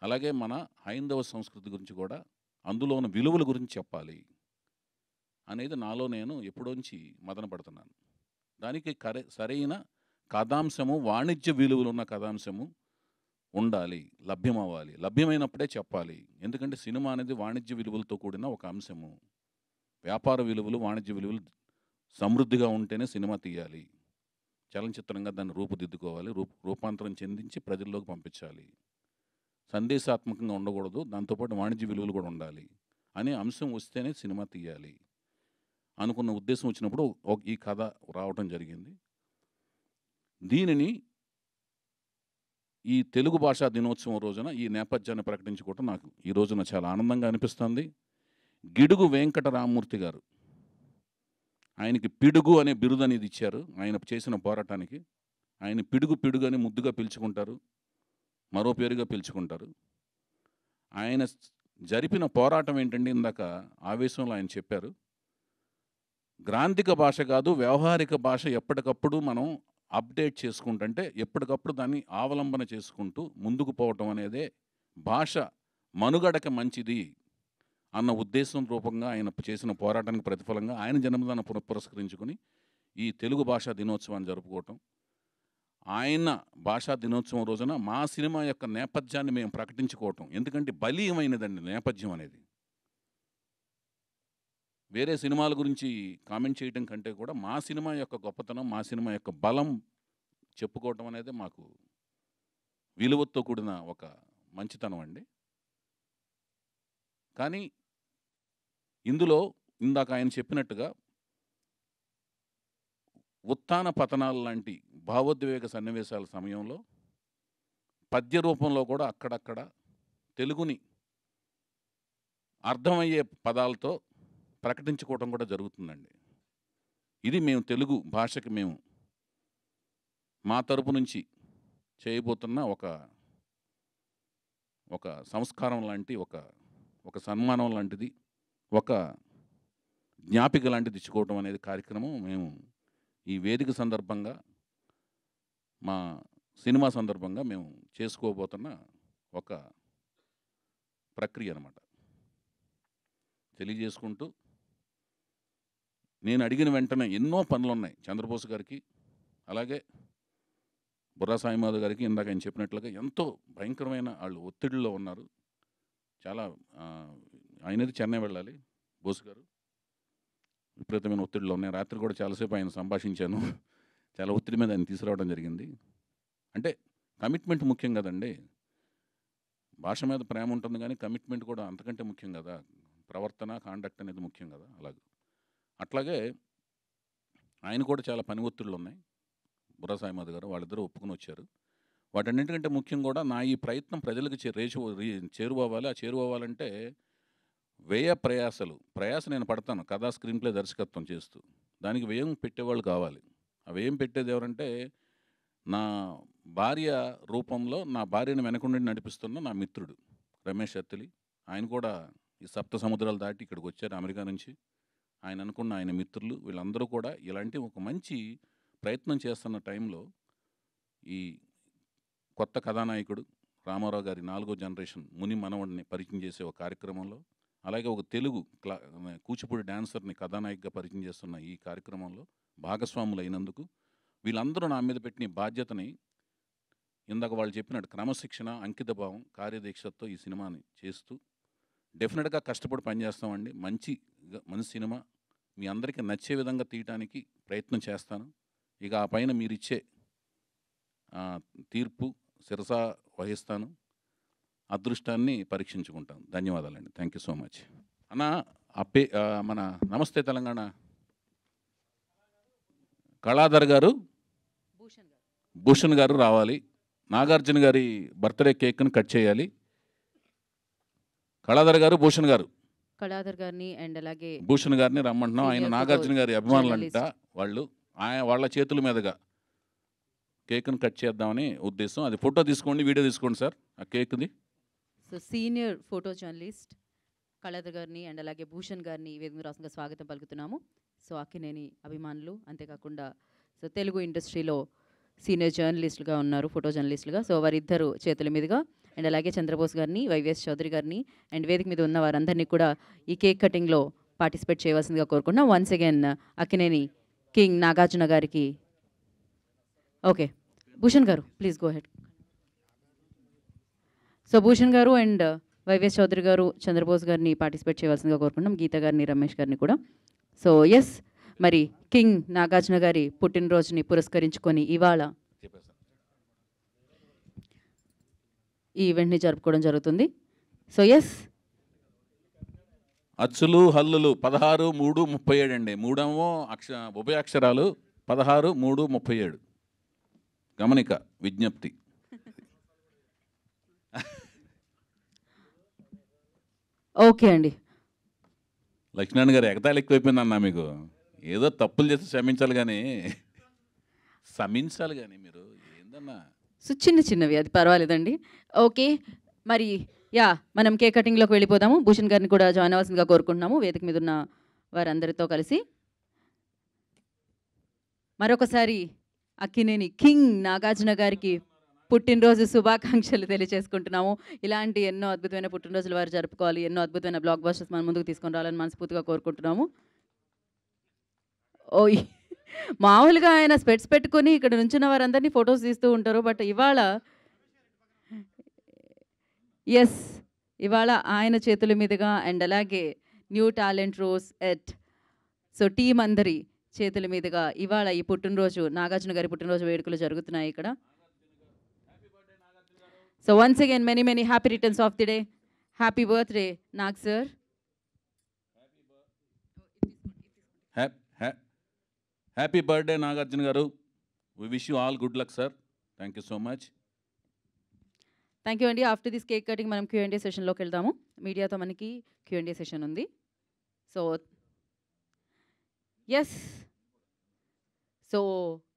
అలాగే మన హైందవ సంస్కృతి గురించి కూడా, అందులో ఉన్న విలువల గురించి చెప్పాలి అనేది నాలో నేను ఎప్పుడోంచి మదన పడుతున్నాను. దానికి సరైన కథాంశము, వాణిజ్య విలువలు ఉన్న కథాంశము ఉండాలి, లభ్యమవ్వాలి. లభ్యమైనప్పుడే చెప్పాలి. ఎందుకంటే సినిమా అనేది వాణిజ్య విలువలతో కూడిన ఒక అంశము. వ్యాపార విలువలు, వాణిజ్య విలువలు సమృద్ధిగా ఉంటేనే సినిమా తీయాలి. చలనచిత్రంగా దాన్ని రూపుదిద్దుకోవాలి, రూపాంతరం చెందించి ప్రజల్లోకి పంపించాలి. సందేశాత్మకంగా ఉండకూడదు, దాంతోపాటు వాణిజ్య విలువలు కూడా ఉండాలి అనే అంశం వస్తేనే సినిమా తీయాలి అనుకున్న ఉద్దేశం వచ్చినప్పుడు ఈ కథ రావటం జరిగింది. దీనిని ఈ తెలుగు భాషా దినోత్సవం రోజున ఈ నేపథ్యాన్ని ప్రకటించుకోవటం నాకు ఈ రోజున చాలా ఆనందంగా అనిపిస్తుంది. గిడుగు వెంకటరామమూర్తి గారు, ఆయనకి పిడుగు అనే బిరుదు అనేది ఇచ్చారు ఆయన చేసిన పోరాటానికి. ఆయన పిడుగు పిడుగు అని ముద్దుగా పిలుచుకుంటారు, మరో పేరుగా పిలుచుకుంటారు. ఆయన జరిపిన పోరాటం ఏంటంటే, ఇందాక ఆవేశంలో ఆయన చెప్పారు, గ్రాంధిక భాష కాదు, వ్యవహారిక భాష ఎప్పటికప్పుడు మనం అప్డేట్ చేసుకుంటుంటే ఎప్పటికప్పుడు దాన్ని అవలంబన చేసుకుంటూ ముందుకు పోవటం అనేదే భాష మనుగడకి మంచిది అన్న ఉద్దేశం రూపంగా ఆయన చేసిన పోరాటానికి ప్రతిఫలంగా ఆయన జన్మదినాన్ని పురస్కరించుకుని ఈ తెలుగు భాషా దినోత్సవాన్ని జరుపుకోవటం. ఆయన భాషా దినోత్సవం రోజున మా సినిమా యొక్క నేపథ్యాన్ని మేము ప్రకటించుకోవటం. ఎందుకంటే బలీయమైనదండి నేపథ్యం అనేది. వేరే సినిమాల గురించి కామెంట్ చేయడం కంటే కూడా మా సినిమా యొక్క గొప్పతనం, మా సినిమా యొక్క బలం చెప్పుకోవటం అనేది మాకు విలువతో కూడిన ఒక మంచితనం అండి. కానీ ఇందులో ఇందాక ఆయన చెప్పినట్టుగా ఉత్థాన పతనాలు లాంటి భావోద్వేగ సన్నివేశాల సమయంలో పద్య రూపంలో కూడా అక్కడక్కడ తెలుగుని అర్థమయ్యే పదాలతో ప్రకటించుకోవడం కూడా జరుగుతుందండి. ఇది మేము తెలుగు భాషకి మేము మా తరపు నుంచి చేయబోతున్న ఒక సంస్కారం లాంటి, ఒక సన్మానం లాంటిది, ఒక జ్ఞాపిక లాంటిది ఇచ్చుకోవటం అనేది కార్యక్రమం మేము ఈ వేదిక సందర్భంగా, మా సినిమా సందర్భంగా మేము చేసుకోబోతున్న ఒక ప్రక్రియ అన్నమాట. తెలియజేసుకుంటూ నేను అడిగిన వెంటనే ఎన్నో పనులు ఉన్నాయి చంద్రబోస్ గారికి, అలాగే బుర్రా సాయిమాధవ్ గారికి. ఇందాక ఆయన చెప్పినట్లుగా ఎంతో భయంకరమైన వాళ్ళు ఒత్తిడిలో ఉన్నారు. చాలా ఆయనది చెన్నై వెళ్ళాలి బోస్ గారు, విపరీతమైన ఒత్తిడిలో ఉన్నాయి. రాత్రి కూడా చాలాసేపు ఆయన సంభాషించాను. చాలా ఒత్తిడి మీద ఆయన తీసుకురావడం జరిగింది. అంటే కమిట్మెంట్ ముఖ్యం కదండి. భాష మీద ప్రేమ ఉంటుంది కానీ కమిట్మెంట్ కూడా అంతకంటే ముఖ్యం కదా. ప్రవర్తన, కాండక్ట్ అనేది ముఖ్యం కదా. అట్లాగే ఆయన కూడా చాలా పని ఒత్తిళ్ళు ఉన్నాయి. బుర్రా సాయిమాధవ్ గారు వాళ్ళిద్దరూ ఒప్పుకుని వచ్చారు. వాటన్నింటికంటే ముఖ్యం కూడా నా ఈ ప్రయత్నం ప్రజలకు చేరువవ్వాలి. ఆ చేరువవ్వాలంటే ప్రయాస నేను పడతాను కథా స్క్రీన్ ప్లే దర్శకత్వం చేస్తూ. దానికి వ్యయం పెట్టేవాళ్ళు కావాలి. ఆ వ్యయం పెట్టేది ఎవరంటే నా భార్య రూపంలో నా భార్యను వెనకుండి నడిపిస్తున్న నా మిత్రుడు రమేష్ అత్తిలి. ఆయన కూడా ఈ సప్త సముద్రాలు దాటి ఇక్కడికి వచ్చారు అమెరికా నుంచి. ఆయన అనుకున్న ఆయన మిత్రులు వీళ్ళందరూ కూడా ఇలాంటి ఒక మంచి ప్రయత్నం చేస్తున్న టైంలో ఈ కొత్త కథానాయకుడు రామారావు గారి 4వ జనరేషన్ ముని మనవడిని పరిచయం చేసే ఒక కార్యక్రమంలో, అలాగే ఒక తెలుగు కూచిపూడి డాన్సర్ని కథానాయకగా పరిచయం చేస్తున్న ఈ కార్యక్రమంలో భాగస్వాములు అయినందుకు వీళ్ళందరూ నా మీద పెట్టిన బాధ్యతని, ఇందాక వాళ్ళు చెప్పినట్టు క్రమశిక్షణ, అంకితభావం, కార్యదీక్షతో ఈ సినిమాని చేస్తూ డెఫినెట్గా కష్టపడి పనిచేస్తామండి. మంచి సినిమా మీ అందరికీ నచ్చే విధంగా తీయటానికి ప్రయత్నం చేస్తాను. ఇక ఆ పైన మీరిచ్చే తీర్పు శిరసా వహిస్తాను. అదృష్టాన్ని పరీక్షించుకుంటాను. ధన్యవాదాలండి. Thank you so much. అన్న మన నమస్తే తెలంగాణ కళాధర్ గారు, భూషణ్ గారు రావాలి. నాగార్జున గారి బర్త్డే కేక్ను కట్ చేయాలి. కళాధర్ గారు, భూషణ్ గారు, కళాధర్ గారిని అండ్ అలాగే భూషణ్ గారిని రమ్మంటున్నాం. ఆయన నాగార్జున గారి అభిమానులంట. వాళ్ళ చేతుల మీదుగా కేక్ను కట్ చేద్దామని ఉద్దేశం. అది ఫోటో తీసుకోండి, వీడియో తీసుకోండి సార్ ఆ కేక్ది. So senior photo journalist Kaladhar గారిని అండ్ అలాగే భూషణ్ గారిని వేదిక రాష్ట్రంగా స్వాగతం పలుకుతున్నాము. సో అక్కినేని అభిమానులు, అంతేకాకుండా సో తెలుగు ఇండస్ట్రీలో సీనియర్ జర్నలిస్టులుగా ఉన్నారు, ఫోటో జర్నలిస్టులుగా. సో వారిద్దరు చేతుల మీదుగా అండ్ అలాగే చంద్రబోస్ గారిని, వైవిఎస్ చౌదరి గారిని అండ్ వేదిక మీద ఉన్న వారందరినీ కూడా ఈ కేక్ కటింగ్లో పార్టిసిపేట్ చేయవలసిందిగా కోరుకుంటున్నాం. Once again Akkineni king Nagarjuna గారికి. ఓకే భూషణ్ గారు please go head. So Bhushan గారు అండ్ వైవిఎస్ చౌదరి గారు చంద్రబోస్ గారిని పార్టిసిపేట్ చేయవలసిందిగా కోరుకుంటున్నాం, గీత గారిని, రమేష్ గారిని కూడా. సో ఎస్, మరి కింగ్ నాగార్జున గారి పుట్టినరోజుని పురస్కరించుకొని ఇవాళ ఈ ఈవెంట్ని జరుపుకోవడం జరుగుతుంది. సో ఎస్, అచ్చులు హల్లులు 16, 3, 37 అండి. మూడేమో ఉభయాక్షరాలు 16, 3, 37. గమనిక, విజ్ఞప్తి. ఓకే అండి. లక్ష్మణ్ గారు ఎగతాళి ఎక్కువైపోయిందన్నా మీకు. ఏదో తప్పులు చేసి క్షమించాలి కానీ సమించాలి కానీ మీరు ఏందన్నా. సో చిన్నవి అది పర్వాలేదండి. ఓకే, మరి యా మనం కేక్ కటింగ్లోకి వెళ్ళిపోదాము. భూషణ్ గారిని కూడా జాయిన్ అవ్వాల్సిందిగా కోరుకుంటున్నాము వేదిక మీద ఉన్న వారందరితో కలిసి. మరొకసారి అక్కినేని కింగ్ నాగార్జున గారికి పుట్టినరోజు శుభాకాంక్షలు తెలియజేసుకుంటున్నాము. ఇలాంటి ఎన్నో అద్భుతమైన పుట్టినరోజులు వారు జరుపుకోవాలి, ఎన్నో అద్భుతమైన బ్లాక్ బస్టర్స్ మన ముందుకు తీసుకొని రావాలని మనస్ఫూర్తిగా కోరుకుంటున్నాము. ఓయ్, మామూలుగా ఆయన స్పెట్స్ పెట్టుకొని ఇక్కడ నుంచున్న వారందరినీ ఫొటోస్ తీస్తూ ఉంటారు. బట్ ఇవాళ ఎస్, ఇవాళ ఆయన చేతుల మీదుగా అండ్ అలాగే new talent rose at so team అందరి చేతుల మీదుగా ఇవాళ ఈ పుట్టినరోజు నాగార్జున గారి పుట్టినరోజు వేడుకలు జరుగుతున్నాయి ఇక్కడ. So once again many happy returns of the day. Happy birthday Nag sir. Happy birthday Nagarjuna గారు. We wish you all good luck sir. Thank you so much. Thank you అండి. ఆఫ్టర్ దిస్ కేక్ కటింగ్ మనం Q&A సెషన్లోకి వెళ్దాము. మీడియాతో మనకి Q&A సెషన్ ఉంది. So yes, so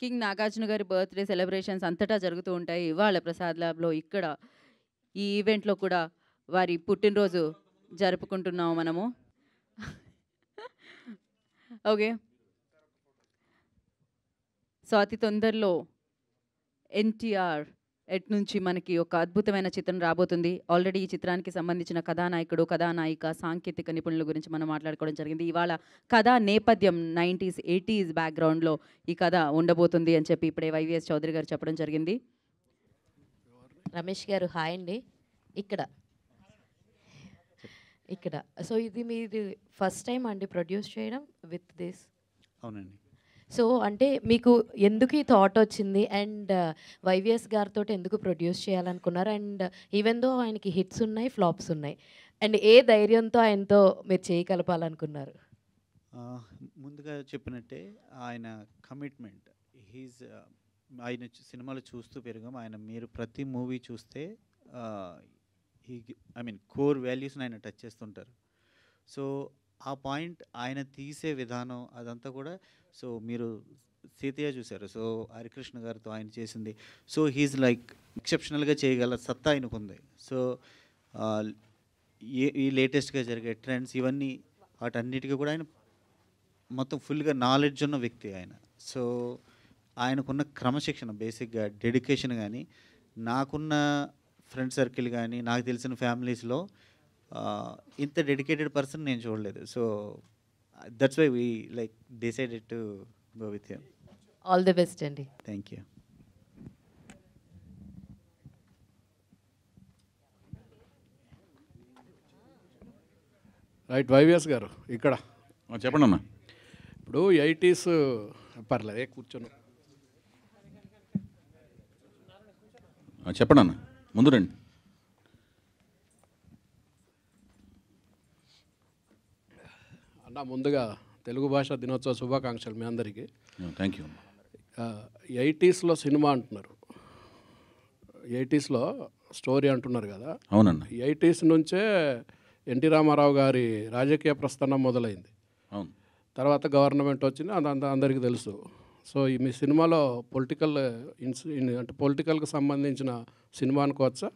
king Nagarjuna గారి బర్త్డే సెలబ్రేషన్స్ అంతటా జరుగుతూ ఉంటాయి. ఇవాళ ప్రసాద్ ల్యాబ్లో ఇక్కడ ఈ ఈవెంట్లో కూడా వారి పుట్టినరోజు జరుపుకుంటున్నాము మనము. ఓకే, సో అతి తొందరలో ఎన్టీఆర్ ఎట్ నుంచి మనకి ఒక అద్భుతమైన చిత్రం రాబోతుంది. ఆల్రెడీ ఈ చిత్రానికి సంబంధించిన కథానాయకుడు, కథానాయిక, సాంకేతిక నిపుణుల గురించి మనం మాట్లాడుకోవడం జరిగింది. ఇవాళ కథా నేపథ్యం 90s 80s బ్యాక్గ్రౌండ్లో ఈ కథ ఉండబోతుంది అని చెప్పి ఇప్పుడే వైవిఎస్ చౌదరి గారు చెప్పడం జరిగింది. రమేష్ గారు హాయ్ అండి. ఇక్కడ సో ఇది మీరు ఫస్ట్ టైం అండి ప్రొడ్యూస్ చేయడం విత్ దిస్? అవునండి. సో అంటే మీకు ఎందుకు ఈ థాట్ వచ్చింది అండ్ వైవిఎస్ గారితో ఎందుకు ప్రొడ్యూస్ చేయాలనుకున్నారు? అండ్ ఈవెన్ దో ఆయనకి హిట్స్ ఉన్నాయి, ఫ్లాప్స్ ఉన్నాయి, అండ్ ఏ ధైర్యంతో ఆయనతో మీరు చేయగలపాలనుకున్నారు? ముందుగా చెప్పినట్టే ఆయన కమిట్మెంట్, ఆయన సినిమాలు చూస్తూ పెరిగాం. ఆయన మీరు ప్రతి మూవీ చూస్తే కోర్ వాల్యూస్ని ఆయన టచ్ చేస్తుంటారు. సో ఆ పాయింట్ ఆయన తీసే విధానం అదంతా కూడా, సో మీరు సీతయ్య చూశారు, సో హరికృష్ణ గారితో ఆయన చేసింది. సో హీఈస్ లైక్ ఎక్సెప్షనల్గా చేయగల సత్తా ఆయనకు ఉంది. సో ఈ లేటెస్ట్గా జరిగే ట్రెండ్స్ ఇవన్నీ వాటన్నిటికీ కూడా ఆయన మొత్తం ఫుల్గా నాలెడ్జ్ ఉన్న వ్యక్తి ఆయన. సో ఆయనకున్న క్రమశిక్షణ, బేసిక్గా డెడికేషన్ కానీ, నాకున్న ఫ్రెండ్ సర్కిల్ కానీ, నాకు తెలిసిన ఫ్యామిలీస్లో ఇంత డెడికేటెడ్ పర్సన్ నేను చూడలేదు. So that's why we like decided to go with him. All the best అండి. Thank you. రైట్, వైవిఎస్ గారు ఇక్కడ చెప్పండి అన్న. ఇప్పుడు 80s పర్లేదు కూర్చోను. చెప్పండి అన్న, ముందు రండి. అన్న ముందుగా తెలుగు భాషా దినోత్సవ శుభాకాంక్షలు మీ అందరికీ. Thank you. 80sలో సినిమా అంటున్నారు, 80sలో స్టోరీ అంటున్నారు కదా. అవునన్న. 80s నుంచే ఎన్టీ రామారావు గారి రాజకీయ ప్రస్థానం మొదలైంది. అవును. తర్వాత గవర్నమెంట్ వచ్చింది, అదంతా అందరికీ తెలుసు. సో ఈ మీ సినిమాలో పొలిటికల్ అంటే పొలిటికల్కి సంబంధించిన సినిమా అనుకోవచ్చా?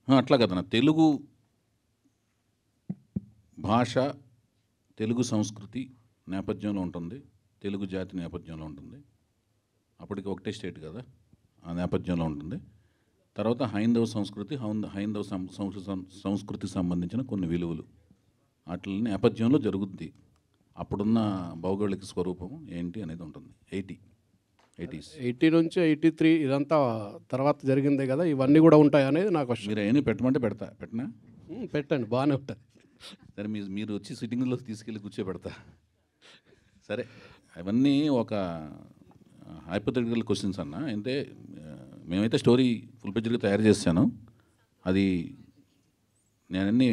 అట్లా కదన్న, తెలుగు భాష, తెలుగు సంస్కృతి నేపథ్యంలో ఉంటుంది, తెలుగు జాతి నేపథ్యంలో ఉంటుంది. అప్పటికి ఒకటే స్టేట్ కదా, ఆ నేపథ్యంలో ఉంటుంది. తర్వాత హైందవ సంస్కృతి, హైందవ సంస్కృతికి సంబంధించిన కొన్ని విలువలు వాటి నేపథ్యంలో జరుగుద్ది. అప్పుడున్న భౌగోళిక స్వరూపం ఏంటి అనేది ఉంటుంది. 80 నుంచి 83 ఇదంతా తర్వాత జరిగిందే కదా, ఇవన్నీ కూడా ఉంటాయి అనేది నాకు క్వశ్చన్. మీరు అవన్నీ పెట్టమంటే పెట్టనా? పెట్టండి, బాగానే ఉంటుంది. సరే, మీరు వచ్చి సిట్టింగ్లో తీసుకెళ్ళి కూర్చోబెడతా. సరే, అవన్నీ ఒక హైపోథెటికల్ క్వశ్చన్స్ అన్న. అంటే మేమైతే స్టోరీ ఫుల్ పేజ్గా తయారు చేశాను. అది నేనన్నీ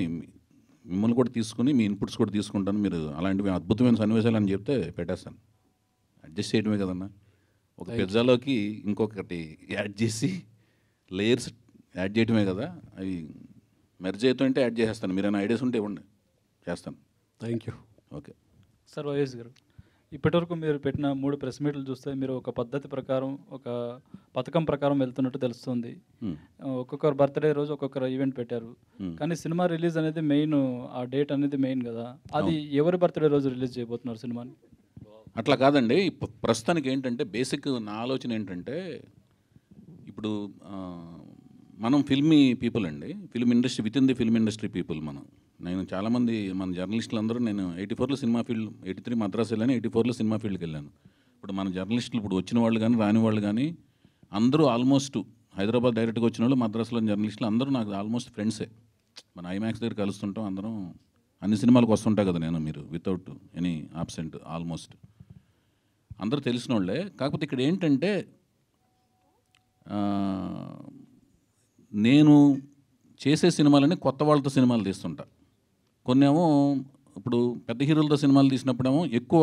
మిమ్మల్ని కూడా తీసుకుని మీ ఇన్పుట్స్ కూడా తీసుకుంటాను. మీరు అలాంటివి అద్భుతమైన సన్నివేశాలు అని చెప్తే పెట్టేస్తాను. అడ్జస్ట్ చేయడమే కదన్నా. ఒక పిజ్జాలోకి ఇంకొకటి యాడ్ చేసి లేయర్స్ యాడ్ చేయడమే కదా. అవి మెర్జ్ అవుతుంటే యాడ్ చేసేస్తాను. మీరు ఏమైనా ఐడియాస్ ఉంటే ఇవ్వండి, చేస్తాను. Thank you. Okay sir YS గారు, ఇప్పటివరకు మీరు పెట్టిన 3 ప్రెస్ మీట్లు చూస్తే మీరు ఒక పద్ధతి ప్రకారం, ఒక పథకం ప్రకారం వెళ్తున్నట్టు తెలుస్తుంది. ఒక్కొక్కరు బర్త్డే రోజు ఒక్కొక్కరు ఈవెంట్ పెట్టారు. కానీ సినిమా రిలీజ్ అనేది మెయిన్, ఆ డేట్ అనేది మెయిన్ కదా. అది ఎవరి బర్త్డే రోజు రిలీజ్ చేయబోతున్నారు సినిమాని? అట్లా కాదండి. ప్రస్తుతానికి ఏంటంటే బేసిక్ నా ఆలోచన ఏంటంటే, ఇప్పుడు మనం ఫిల్మీ పీపుల్ అండి, film industry, with in the film industry people. నేను చాలామంది మన జర్నలిస్టులు అందరూ, నేను 84లో సినిమా ఫీల్డ్, 83 మద్రాసు వెళ్ళాను, 84లో సినిమా ఫీల్డ్కి వెళ్ళాను. ఇప్పుడు మన జర్నలిస్టులు ఇప్పుడు వచ్చిన వాళ్ళు కానీ రాని వాళ్ళు కానీ అందరూ ఆల్మోస్ట్ హైదరాబాద్ డైరెక్ట్గా వచ్చిన వాళ్ళు, మద్రాసులో జర్నలిస్టులు అందరూ నాకు ఆల్మోస్ట్ ఫ్రెండ్సే. మన ఐమాక్స్ దగ్గర కలుస్తుంటాం అందరం, అన్ని సినిమాలకు వస్తుంటా కదా నేను, మీరు వితౌట్ ఎనీ ఆబ్సెంట్ ఆల్మోస్ట్ అందరూ తెలిసిన వాళ్ళే. కాకపోతే ఇక్కడ ఏంటంటే నేను చేసే సినిమాలని కొత్త వాళ్ళతో సినిమాలు తీస్తుంటా. కొన్నేమో ఇప్పుడు పెద్ద హీరోలతో సినిమాలు తీసినప్పుడేమో ఎక్కువ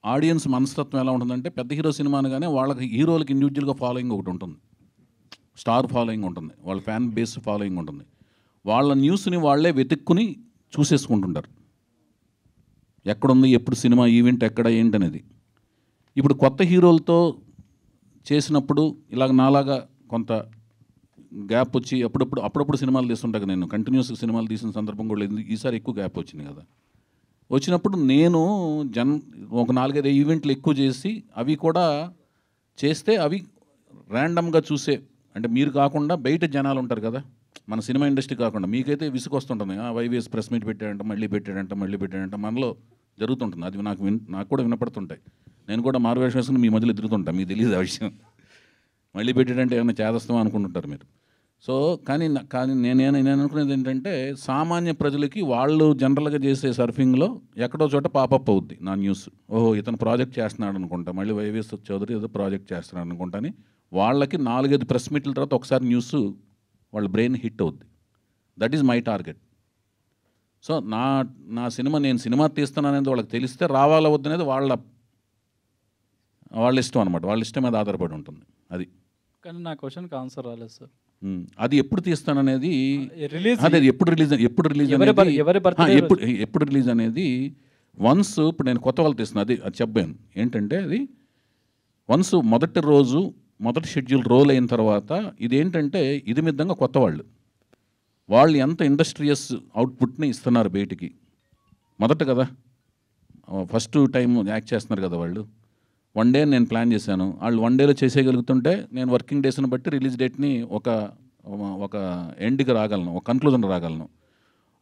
ఆడియన్స్ మనస్తత్వం ఎలా ఉంటుందంటే, పెద్ద హీరో సినిమా అనగానే వాళ్ళకి హీరోలకి ఇండివిజువల్గా ఫాలోయింగ్ ఒకటి ఉంటుంది, స్టార్ ఫాలోయింగ్ ఉంటుంది, వాళ్ళ ఫ్యాన్ బేస్ ఫాలోయింగ్ ఉంటుంది. వాళ్ళ న్యూస్ని వాళ్ళే వెతుక్కుని చూసేసుకుంటుంటారు, ఎక్కడుంది, ఎప్పుడు సినిమా ఈవెంట్ ఎక్కడ ఏంటనేది. ఇప్పుడు కొత్త హీరోలతో చేసినప్పుడు ఇలాగ నాలాగా కొంత గ్యాప్ వచ్చి అప్పుడప్పుడు సినిమాలు తీస్తుంటా. నేను కంటిన్యూస్గా సినిమాలు తీసిన సందర్భం కూడా లేదు. ఈసారి ఎక్కువ గ్యాప్ వచ్చింది కదా. వచ్చినప్పుడు నేను ఒక 4-5 ఈవెంట్లు ఎక్కువ చేసి అవి కూడా చేస్తే అవి ర్యాండమ్గా చూసే, అంటే మీరు కాకుండా బయట జనాలు ఉంటారు కదా, మన సినిమా ఇండస్ట్రీ కాకుండా. మీకైతే విసుగు వస్తుంటుంది, వైవిఎస్ ప్రెస్ మీట్ పెట్టాడంట, మళ్ళీ పెట్టాడంట మనలో జరుగుతుంటుంది. అది నాకు కూడా వినపడుతుంటాయి. నేను కూడా మారువేషం వేసుకుని మీ మధ్యలో తిరుగుతుంటా, మీకు తెలియదు ఆ విషయం. మళ్ళీ పెట్టాడంటే ఏమైనా చేదస్తామా అనుకుంటుంటారు మీరు. సో కానీ నేను అనుకునేది ఏంటంటే, సామాన్య ప్రజలకి వాళ్ళు జనరల్గా చేసే సర్ఫింగ్లో ఎక్కడో చోట పాపప్ అవుద్ది నా న్యూస్. ఓహో ఇతను ప్రాజెక్ట్ చేస్తున్నాడు అనుకుంటా, మళ్ళీ వైవిఎస్ చౌదరి ఏదో ప్రాజెక్ట్ చేస్తున్నాడు అనుకుంటా అని వాళ్ళకి 4-5 ప్రెస్ మీట్ల తర్వాత ఒకసారి న్యూస్ వాళ్ళ బ్రెయిన్ హిట్ అవుద్ది. That is my target. So నా సినిమా, నేను సినిమా తీస్తున్నాననేది వాళ్ళకి తెలిస్తే రావాలా వద్దనేది వాళ్ళ ఇష్టం అనమాట, వాళ్ళ ఇష్టం మీద ఆధారపడి ఉంటుంది అది. కానీ నా క్వశ్చన్కి ఆన్సర్ రాలేదు సార్. అది ఎప్పుడు తీస్తాననేది, రిలీజ్ అదే ఎప్పుడు రిలీజ్ ఎప్పుడు రిలీజ్ అనేది వన్స్, ఇప్పుడు నేను కొత్త వాళ్ళు తీస్తున్నాను అది చెప్పాను ఏంటంటే, అది వన్స్ మొదటి రోజు మొదటి షెడ్యూల్ రోల్ అయిన తర్వాత ఇదేంటంటే, ఇది మిద్దంగా కొత్త వాళ్ళు ఎంత ఇండస్ట్రియస్ అవుట్పుట్ని ఇస్తున్నారు బయటికి. మొదట కదా ఫస్ట్ టైం యాక్ట్ చేస్తున్నారు కదా వాళ్ళు. 1 డే నేను ప్లాన్ చేశాను, వాళ్ళు 1 డేలో చేసేయగలుగుతుంటే నేను వర్కింగ్ డేస్ని బట్టి రిలీజ్ డేట్ని ఒక ఎండ్కి రాగలను, ఒక కన్క్లూజన్ రాగలను.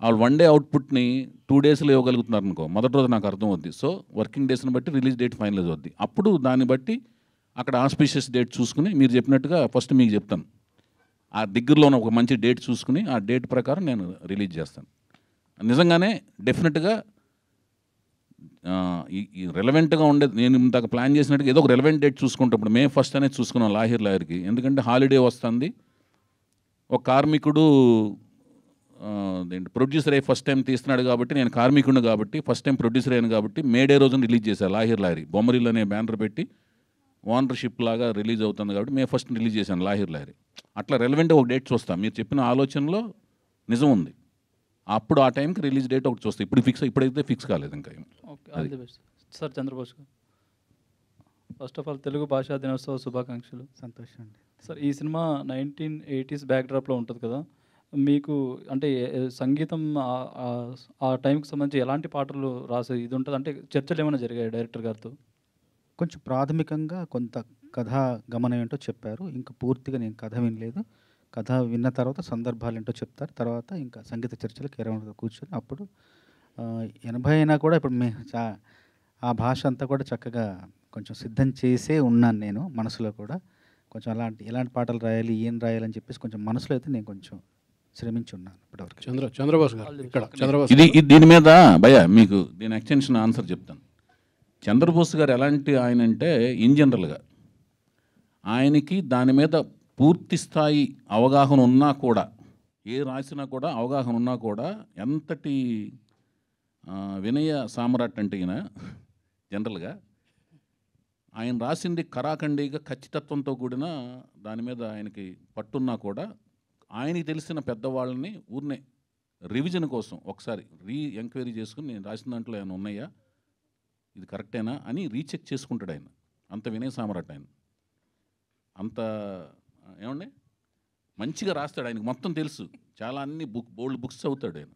వాళ్ళు 1 డే అవుట్పుట్ని 2 డేస్లో ఇవ్వగలుగుతున్నారు అనుకో, మొదటి రోజు నాకు అర్థం అవుద్ది. సో వర్కింగ్ డేస్ని బట్టి రిలీజ్ డేట్ ఫైనలైజ్ అవుద్ది. అప్పుడు దాన్ని బట్టి అక్కడ ఆస్పిషియస్ డేట్ చూసుకుని, మీరు చెప్పినట్టుగా ఫస్ట్ మీకు చెప్తాను, ఆ దగ్గరలో ఉన్న ఒక మంచి డేట్ చూసుకుని ఆ డేట్ ప్రకారం నేను రిలీజ్ చేస్తాను. నిజంగానే డెఫినెట్గా ఈ రెలవెంట్గా ఉండేది, నేను ఇంతక ప్లాన్ చేసినట్టుగా ఏదో ఒక రెలవెంట్ డేట్ చూసుకుంటే, ఇప్పుడు May 1 అనేది చూసుకున్నాం లాయర్కి, ఎందుకంటే హాలిడే వస్తుంది. ఒక కార్మికుడు ప్రొడ్యూసర్ అయ్యి ఫస్ట్ టైం తీస్తున్నాడు కాబట్టి, నేను కార్మికుడిని కాబట్టి ఫస్ట్ టైం ప్రొడ్యూసర్ అయ్యాను కాబట్టి మే డే రోజున రిలీజ్ చేశాను లాయర్ బొమ్మరిల్లు అనే బ్యానర్ పెట్టి ఓనర్షిప్ లాగా రిలీజ్ అవుతుంది కాబట్టి May 1 రిలీజ్ చేశాను లాయర్. అట్లా రెలవెంట్గా ఒక డేట్ చూస్తాను. మీరు చెప్పిన ఆలోచనలో నిజం ఉంది. అప్పుడు ఆ టైంకి రిలీజ్ డేట్ ఒకటి చూస్తాం. ఇప్పుడైతే ఫిక్స్ కాలేదు ఇంకా. Okay, all the best sir. Chandrabose గారు, ఫస్ట్ ఆఫ్ ఆల్ తెలుగు భాషా దినోత్సవ శుభాకాంక్షలు. సంతోషం అండి సార్. ఈ సినిమా 1980s బ్యాక్డ్రాప్లో ఉంటుంది కదా, మీకు అంటే సంగీతం ఆ టైంకి సంబంధించి ఎలాంటి పాటలు రాసే ఇది ఉంటుంది, అంటే చర్చలు ఏమైనా జరిగాయి డైరెక్టర్ గారితో? కొంచెం ప్రాథమికంగా కొంత కథా గమనం ఏంటో చెప్పారు. ఇంకా పూర్తిగా నేను కథ వినలేదు. కథ విన్న తర్వాత సందర్భాలు ఏంటో చెప్తారు. తర్వాత ఇంకా సంగీత చర్చలకు అరౌండ్గా కూర్చొని అప్పుడు 80 అయినా కూడా ఇప్పుడు ఆ భాష అంతా కూడా చక్కగా కొంచెం సిద్ధం చేసే ఉన్నాను నేను మనసులో కూడా. కొంచెం ఎలాంటి పాటలు రాయాలి, ఏం రాయాలని చెప్పేసి కొంచెం మనసులో అయితే నేను కొంచెం శ్రమించి ఉన్నాను ఇప్పటివరకు. చంద్రబోస్ గారు ఇక్కడ చంద్రబోస్ దీని మీద భయ్యా మీకు దీని ఎక్స్టెన్షన్ ఆన్సర్ చెప్తాను. చంద్రబోస్ గారు ఎలాంటి ఆయన అంటే, ఇన్ జనరల్గా ఆయనకి దాని మీద పూర్తి స్థాయి అవగాహన ఉన్నా కూడా, ఏ రాసినా కూడా అవగాహన ఉన్నా కూడా, ఎంతటి వినయ సామ్రాట్ అంటే ఈయన జనరల్గా ఆయన రాసింది కరాఖండిగా ఖచ్చితత్వంతో కూడిన దాని మీద ఆయనకి పట్టున్నా కూడా, ఆయనకి తెలిసిన పెద్దవాళ్ళని ఊరినే రివిజన్ కోసం ఒకసారి ఎంక్వైరీ చేసుకుని, నేను రాసిన దాంట్లో ఏమైనా ఉన్నాయా, ఇది కరెక్టేనా అని రీచెక్ చేసుకుంటాడు ఆయన. అంత వినయ సామ్రాట్ ఆయన. అంత ఏమండి మంచిగా రాస్తాడు. ఆయనకు మొత్తం తెలుసు. చాలా అన్ని బోల్డ్ బుక్స్ చదువుతాడు ఆయన.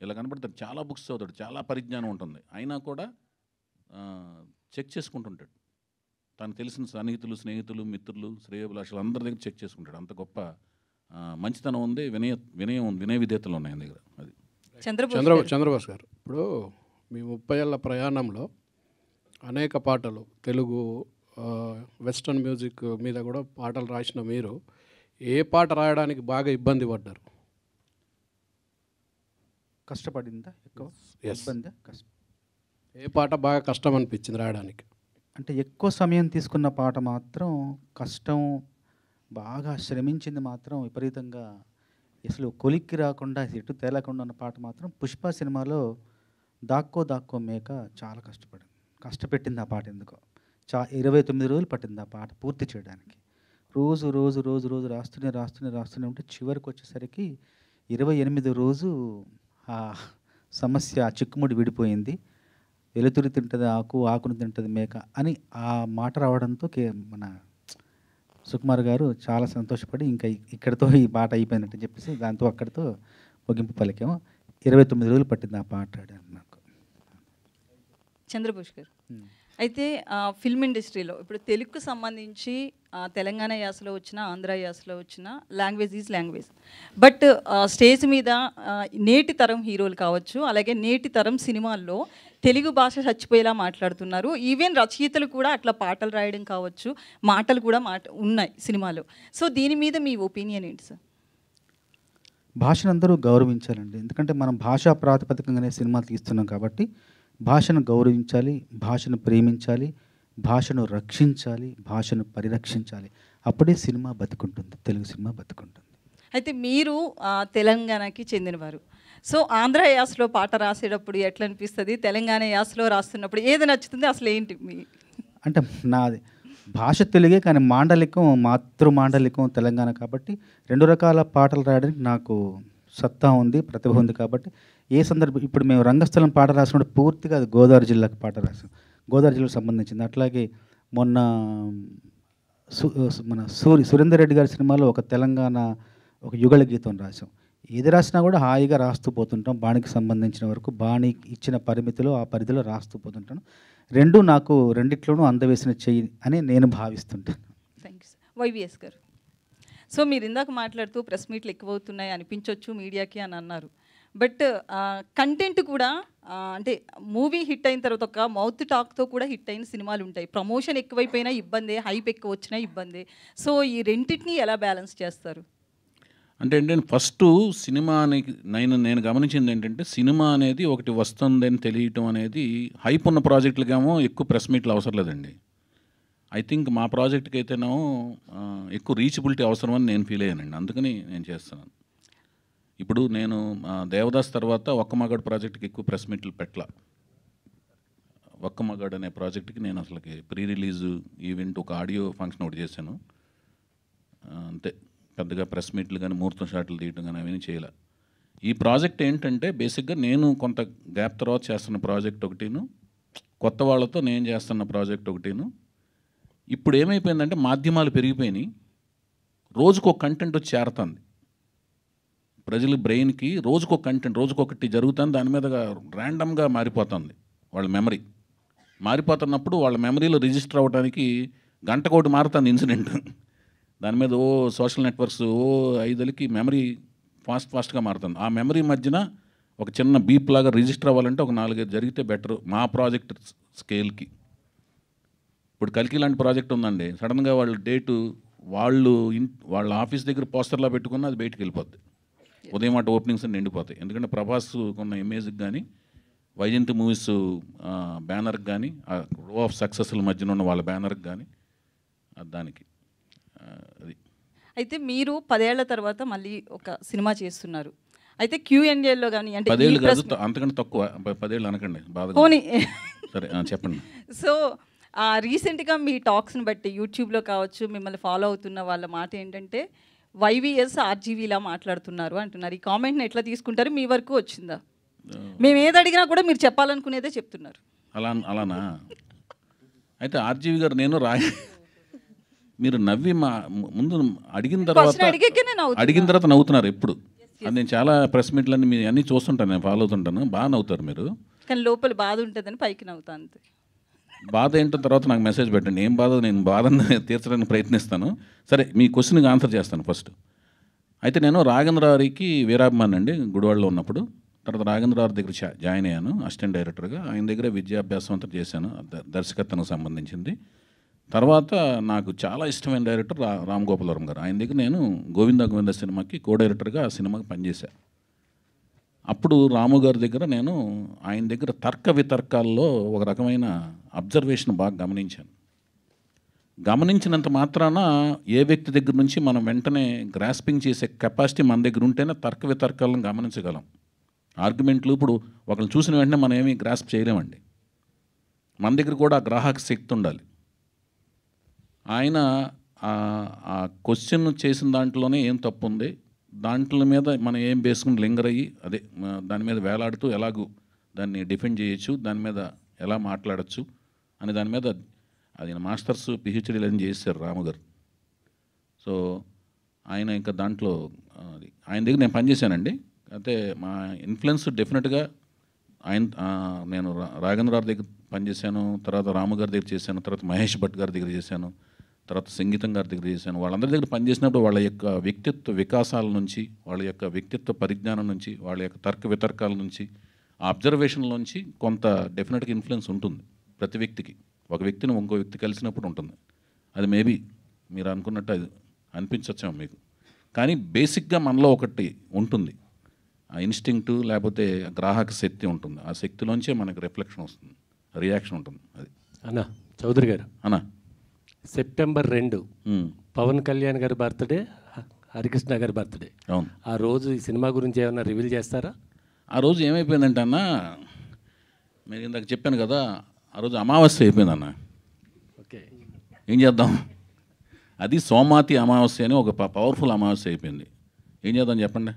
ఇలా కనపడతాడు, చాలా బుక్స్ చదువుతాడు, చాలా పరిజ్ఞానం ఉంటుంది. అయినా కూడా చెక్ చేసుకుంటుంటాడు. తను తెలిసిన సన్నిహితులు, స్నేహితులు, మిత్రులు, శ్రేయోభిలాషులు అందరి దగ్గర చెక్ చేసుకుంటాడు. అంత గొప్ప మంచితనం ఉంది, వినయ విధేయతలు ఉన్నాయి ఆయన దగ్గర. అది చంద్రబోస్ గారు, ఇప్పుడు మీ 30 ఏళ్ళ ప్రయాణంలో అనేక పాటలు తెలుగు వెస్ట్రన్ మ్యూజిక్ మీద కూడా పాటలు రాసిన మీరు ఏ పాట రాయడానికి బాగా ఇబ్బంది పడ్డారు? కష్టపడిందా ఎక్కువ? ఇబ్బంది ఏ పాట బాగా కష్టం అనిపించింది రాయడానికి? అంటే ఎక్కువ సమయం తీసుకున్న పాట మాత్రం కష్టం, బాగా శ్రమించింది మాత్రం విపరీతంగా, అసలు కొలిక్కి రాకుండా ఎటు తేలకుండా ఉన్న పాట మాత్రం పుష్ప సినిమాలో దాక్కో దాక్కో మేక చాలా కష్టపెట్టింది ఆ పాట. ఎందుకో 29 రోజులు పట్టింది ఆ పాట పూర్తి చేయడానికి. రోజు రోజు రోజు రోజు రాస్తూనే ఉంటే చివరికి వచ్చేసరికి 28వ రోజు ఆ సమస్య, ఆ చిక్కుముడి విడిపోయింది. వెలుతురు తింటుంది ఆకు, ఆకును తింటుంది మేక అని ఆ మాట రావడంతో మన సుకుమార్ గారు చాలా సంతోషపడి ఇంకా ఇక్కడితో ఈ పాట అయిపోయిందంటే చెప్పేసి దాంతో అక్కడితో ముగింపు పలికాము. 29 రోజులు పట్టింది ఆ పాట నాకు. చంద్రబోస్ గారు, అయితే ఫిల్మ్ ఇండస్ట్రీలో ఇప్పుడు తెలుగుకు సంబంధించి తెలంగాణ యాసలో వచ్చిన, ఆంధ్ర యాసలో వచ్చిన language is language. But stage మీద నేటి తరం హీరోలు కావచ్చు, అలాగే నేటి తరం సినిమాల్లో తెలుగు భాష చచ్చిపోయేలా మాట్లాడుతున్నారు. ఈవెన్ రచయితలు కూడా అట్లా పాటలు రాయడం కావచ్చు, మాటలు కూడా ఉన్నాయి సినిమాలో. సో దీని మీద మీ ఒపీనియన్ ఏంటి సార్? భాషను అందరూ గౌరవించాలండి. ఎందుకంటే మనం భాషా ప్రాతిపదికంగానే సినిమాలు తీస్తున్నాం కాబట్టి భాషను గౌరవించాలి, భాషను ప్రేమించాలి, భాషను రక్షించాలి, భాషను పరిరక్షించాలి. అప్పుడే సినిమా బతుకుంటుంది, తెలుగు సినిమా బతుకుంటుంది. అయితే మీరు తెలంగాణకి చెందినవారు. సో ఆంధ్ర యాసలో పాట రాసేటప్పుడు ఎట్లా అనిపిస్తుంది, తెలంగాణ యాసలో రాస్తున్నప్పుడు ఏది నచ్చుతుంది, అసలు ఏంటి మీ? అంటే నాది భాష తెలుగే, కానీ మాండలికం, మాతృమాండలికం తెలంగాణ కాబట్టి 2 రకాల పాటలు రాయడానికి నాకు సత్తా ఉంది, ప్రతిభ ఉంది. కాబట్టి ఏ సందర్భం, ఇప్పుడు మేము రంగస్థలం పాట రాసినప్పుడు పూర్తిగా అది గోదావరి జిల్లాకు పాట రాసాం, గోదావరి జిల్లాకు సంబంధించింది. అట్లాగే మొన్న మన సురేందర్ రెడ్డి గారి సినిమాలో ఒక తెలంగాణ ఒక యుగళ గీతం రాసాం. ఏది రాసినా కూడా హాయిగా రాస్తూ పోతుంటాం. బాణికి సంబంధించిన వరకు బాణి ఇచ్చిన పరిమితిలో, ఆ పరిధిలో రాస్తూ పోతుంటాను. నాకు రెండిట్లోనూ అందవేసిన చెయ్యి అని నేను భావిస్తుంటాను. Thank you sir. వైవిఎస్ గారు, సో మీరు ఇందాక మాట్లాడుతూ ప్రెస్ మీట్లు ఎక్కువ అవుతున్నాయి అనిపించవచ్చు మీడియాకి అని అన్నారు. బట్ కంటెంట్ కూడా అంటే మూవీ హిట్ అయిన తర్వాత ఒక మౌత్ టాక్తో కూడా హిట్ అయిన సినిమాలు ఉంటాయి. ప్రమోషన్ ఎక్కువైపోయినా ఇబ్బందే, హైప్ ఎక్కువ వచ్చినా ఇబ్బందే. సో ఈ రెండింటిని ఎలా బ్యాలెన్స్ చేస్తారు? అంటే ఏంటంటే ఫస్ట్ సినిమానికి నేను గమనించింది ఏంటంటే, సినిమా అనేది ఒకటి వస్తుందని తెలియటం అనేది హైప్ ఉన్న ప్రాజెక్టులకేమో ఎక్కువ ప్రెస్ మీట్లు అవసరం లేదండి. ఐ థింక్ మా ప్రాజెక్ట్కి అయితేనేమో ఎక్కువ రీచబిలిటీ అవసరం అని నేను ఫీల్ అయ్యానండి. అందుకని నేను చేస్తున్నాను. ఇప్పుడు నేను దేవదాస్ తర్వాత ఒక్క మగాడు ప్రాజెక్ట్కి ఎక్కువ ప్రెస్ మీట్లు పెట్టలా. ఒక్క మగాడు అనే ప్రాజెక్ట్కి నేను అసలుకి ప్రీ రిలీజ్ ఈవెంట్, ఒక ఆడియో ఫంక్షన్ ఒకటి చేశాను అంతే. పెద్దగా ప్రెస్ మీట్లు కానీ, ముహూర్తం షాట్లు తీయటం కానీ అవన్నీ చేయలే. ఈ ప్రాజెక్ట్ ఏంటంటే బేసిక్గా నేను కొంత గ్యాప్ తర్వాత చేస్తున్న ప్రాజెక్ట్ ఒకటిను, కొత్త వాళ్ళతో నేను చేస్తున్న ప్రాజెక్ట్ ఒకటిను. ఇప్పుడు ఏమైపోయిందంటే మాధ్యమాలు పెరిగిపోయినాయి, రోజుకో కంటెంట్ వచ్చి చేరుతుంది ప్రజల బ్రెయిన్కి. రోజుకో కంటెంట్, రోజుకొకటి జరుగుతుంది, దాని మీద ర్యాండమ్గా మారిపోతుంది వాళ్ళ మెమరీ. మారిపోతున్నప్పుడు వాళ్ళ మెమరీలో రిజిస్టర్ అవ్వడానికి గంటకోటి మారుతుంది ఇన్సిడెంట్. దాని మీద సోషల్ నెట్వర్క్స్ 5 మెమరీ ఫాస్ట్గా మారుతుంది. ఆ మెమరీ మధ్యన ఒక చిన్న బీప్ లాగా రిజిస్టర్ అవ్వాలంటే ఒక 4-5 జరిగితే బెటర్ మా ప్రాజెక్ట్ స్కేల్కి. ఇప్పుడు కల్కి లాంటి ప్రాజెక్ట్ ఉందండి, సడన్గా వాళ్ళ డేటు వాళ్ళ ఆఫీస్ దగ్గర పోస్టర్లా పెట్టుకున్న అది బయటికి వెళ్ళిపోద్ది. ఉదయం అటు ఓపెనింగ్స్ నిండిపోతాయి. ఎందుకంటే ప్రభాస్ ఉన్న ఇమేజ్కి కానీ, వైజయంతి మూవీస్ బ్యానర్కి కానీ, ఆ రో ఆఫ్ సక్సెస్ల మధ్యన ఉన్న వాళ్ళ బ్యానర్కి కానీ దానికి అది. అయితే మీరు 10 ఏళ్ల తర్వాత మళ్ళీ ఒక సినిమా చేస్తున్నారు. అయితే Q&Aలో కానీ, అంటే 10 ఏళ్ళు కాదు, అంతకంటే తక్కువ. 10 ఏళ్ళు అనకండి బాధ. సరే చెప్పండి. సో రీసెంట్గా మీ టాక్స్ని బట్టి యూట్యూబ్లో కావచ్చు, మిమ్మల్ని ఫాలో అవుతున్న వాళ్ళ మాట ఏంటంటే వైవిఎస్ ఆర్జీవీలా మాట్లాడుతున్నారు అంటున్నారు. ఈ కామెంట్ని ఎట్లా తీసుకుంటారు? మీ వరకు వచ్చిందా? మేము ఏది అడిగినా కూడా మీరు చెప్పాలనుకునేదే చెప్తున్నారు. అలానా? అయితే ఆర్జీవి గారు నేను మీరు నవ్వి ముందు అడిగిన తర్వాత నవ్వుతున్నారు ఎప్పుడు. అది నేను చాలా ప్రెస్ మీట్లన్నీ మీ అన్నీ చూస్తుంటాను, నేను ఫాలో అవుతుంటాను, బాగా నవ్వుతారు మీరు. కానీ లోపల బాధ ఉంటుందని పైకి నవ్వుతా అంతే. బాధ ఏంటో తర్వాత నాకు మెసేజ్ పెట్టండి, ఏం బాధ, నేను బాధను తీర్చడానికి ప్రయత్నిస్తాను. సరే, మీ క్వశ్చన్కి ఆన్సర్ చేస్తాను ఫస్ట్. అయితే నేను రాఘవేంద్రరావుకి వీరాభిమాని అండి గుడివాడలో ఉన్నప్పుడు. తర్వాత రాఘవేంద్రరావు దగ్గర జాయిన్ అయ్యాను అసిస్టెంట్ డైరెక్టర్గా. ఆయన దగ్గర విద్యాభ్యాసం అంతా చేశాను, దర్శకత్వకు సంబంధించింది. తర్వాత నాకు చాలా ఇష్టమైన డైరెక్టర్ రామ్ గోపాలవరం గారు. ఆయన దగ్గర నేను గోవింద సినిమాకి కో డైరెక్టర్గా ఆ సినిమాకి పనిచేశాను. అప్పుడు రాము గారి దగ్గర నేను ఆయన దగ్గర తర్క వితర్కాల్లో ఒక రకమైన అబ్జర్వేషన్ బాగా గమనించాను. గమనించినంత మాత్రాన ఏ వ్యక్తి దగ్గర నుంచి మనం వెంటనే గ్రాస్పింగ్ చేసే కెపాసిటీ మన దగ్గర ఉంటేనే తర్క వితర్కాలను గమనించగలం. ఆర్గ్యుమెంట్లు ఇప్పుడు ఒకరిని చూసిన వెంటనే మనం ఏమీ గ్రాస్ప్ చేయలేమండి. మన దగ్గర కూడా ఆ గ్రాహక శక్తి ఉండాలి. ఆయన ఆ క్వశ్చన్ చేసిన దాంట్లోనే ఏం తప్పు ఉంది, దాంట్లో మీద మనం ఏం బేసుకుని లింగర్ అయ్యి అదే దాని మీద వేలాడుతూ ఎలాగూ దాన్ని డిఫెండ్ చేయొచ్చు, దాని మీద ఎలా మాట్లాడచ్చు అనే దాని మీద అది మాస్టర్స్ పిహెచ్డీలు అని చేశారు రాము గారు. సో ఆయన ఇంకా దాంట్లో ఆయన దగ్గర నేను పనిచేశానండి. అయితే మా ఇన్ఫ్లుయెన్స్ డెఫినెట్గా నేను రాఘవేంద్రరావు దగ్గర పనిచేశాను, తర్వాత రాము గారి దగ్గర చేశాను, తర్వాత మహేష్ భట్ గారి దగ్గర చేశాను, తర్వాత సంగీతం గారి దగ్గర చేశాను. వాళ్ళందరి దగ్గర పనిచేసినప్పుడు వాళ్ళ యొక్క వ్యక్తిత్వ వికాసాల నుంచి, వాళ్ళ యొక్క వ్యక్తిత్వ పరిజ్ఞానం నుంచి, వాళ్ళ యొక్క తర్క వితర్కాల నుంచి, ఆ అబ్జర్వేషన్ల నుంచి కొంత డెఫినెట్గా ఇన్ఫ్లుయెన్స్ ఉంటుంది ప్రతి వ్యక్తికి. ఒక వ్యక్తిని ఇంకో వ్యక్తి కలిసినప్పుడు ఉంటుంది. అది మేబీ మీరు అనుకున్నట్టు అది అనిపించచ్చేమో మీకు, కానీ బేసిక్గా మనలో ఒకటి ఉంటుంది, ఆ ఇన్స్టింక్టు లేకపోతే గ్రాహక శక్తి ఉంటుంది. ఆ శక్తిలోంచే మనకు రిఫ్లెక్షన్ వస్తుంది, రియాక్షన్ ఉంటుంది. అది అన్నా చౌదరి గారు, అన్నా సెప్టెంబర్ 2 పవన్ కళ్యాణ్ గారి బర్త్డే, హరికృష్ణ గారి బర్త్డే. అవును. ఆ రోజు ఈ సినిమా గురించి ఏమైనా రివీల్ చేస్తారా? ఆ రోజు ఏమైపోయిందంటే అన్న, మీరు ఇందాక చెప్పాను కదా, ఆ రోజు అమావాస్య అయిపోయింది అన్న. ఓకే, ఏం చేద్దాం, అది సోమాతి అమావాస్య అని ఒక పవర్ఫుల్ అమావాస్య అయిపోయింది. ఏం చేద్దాం చెప్పండి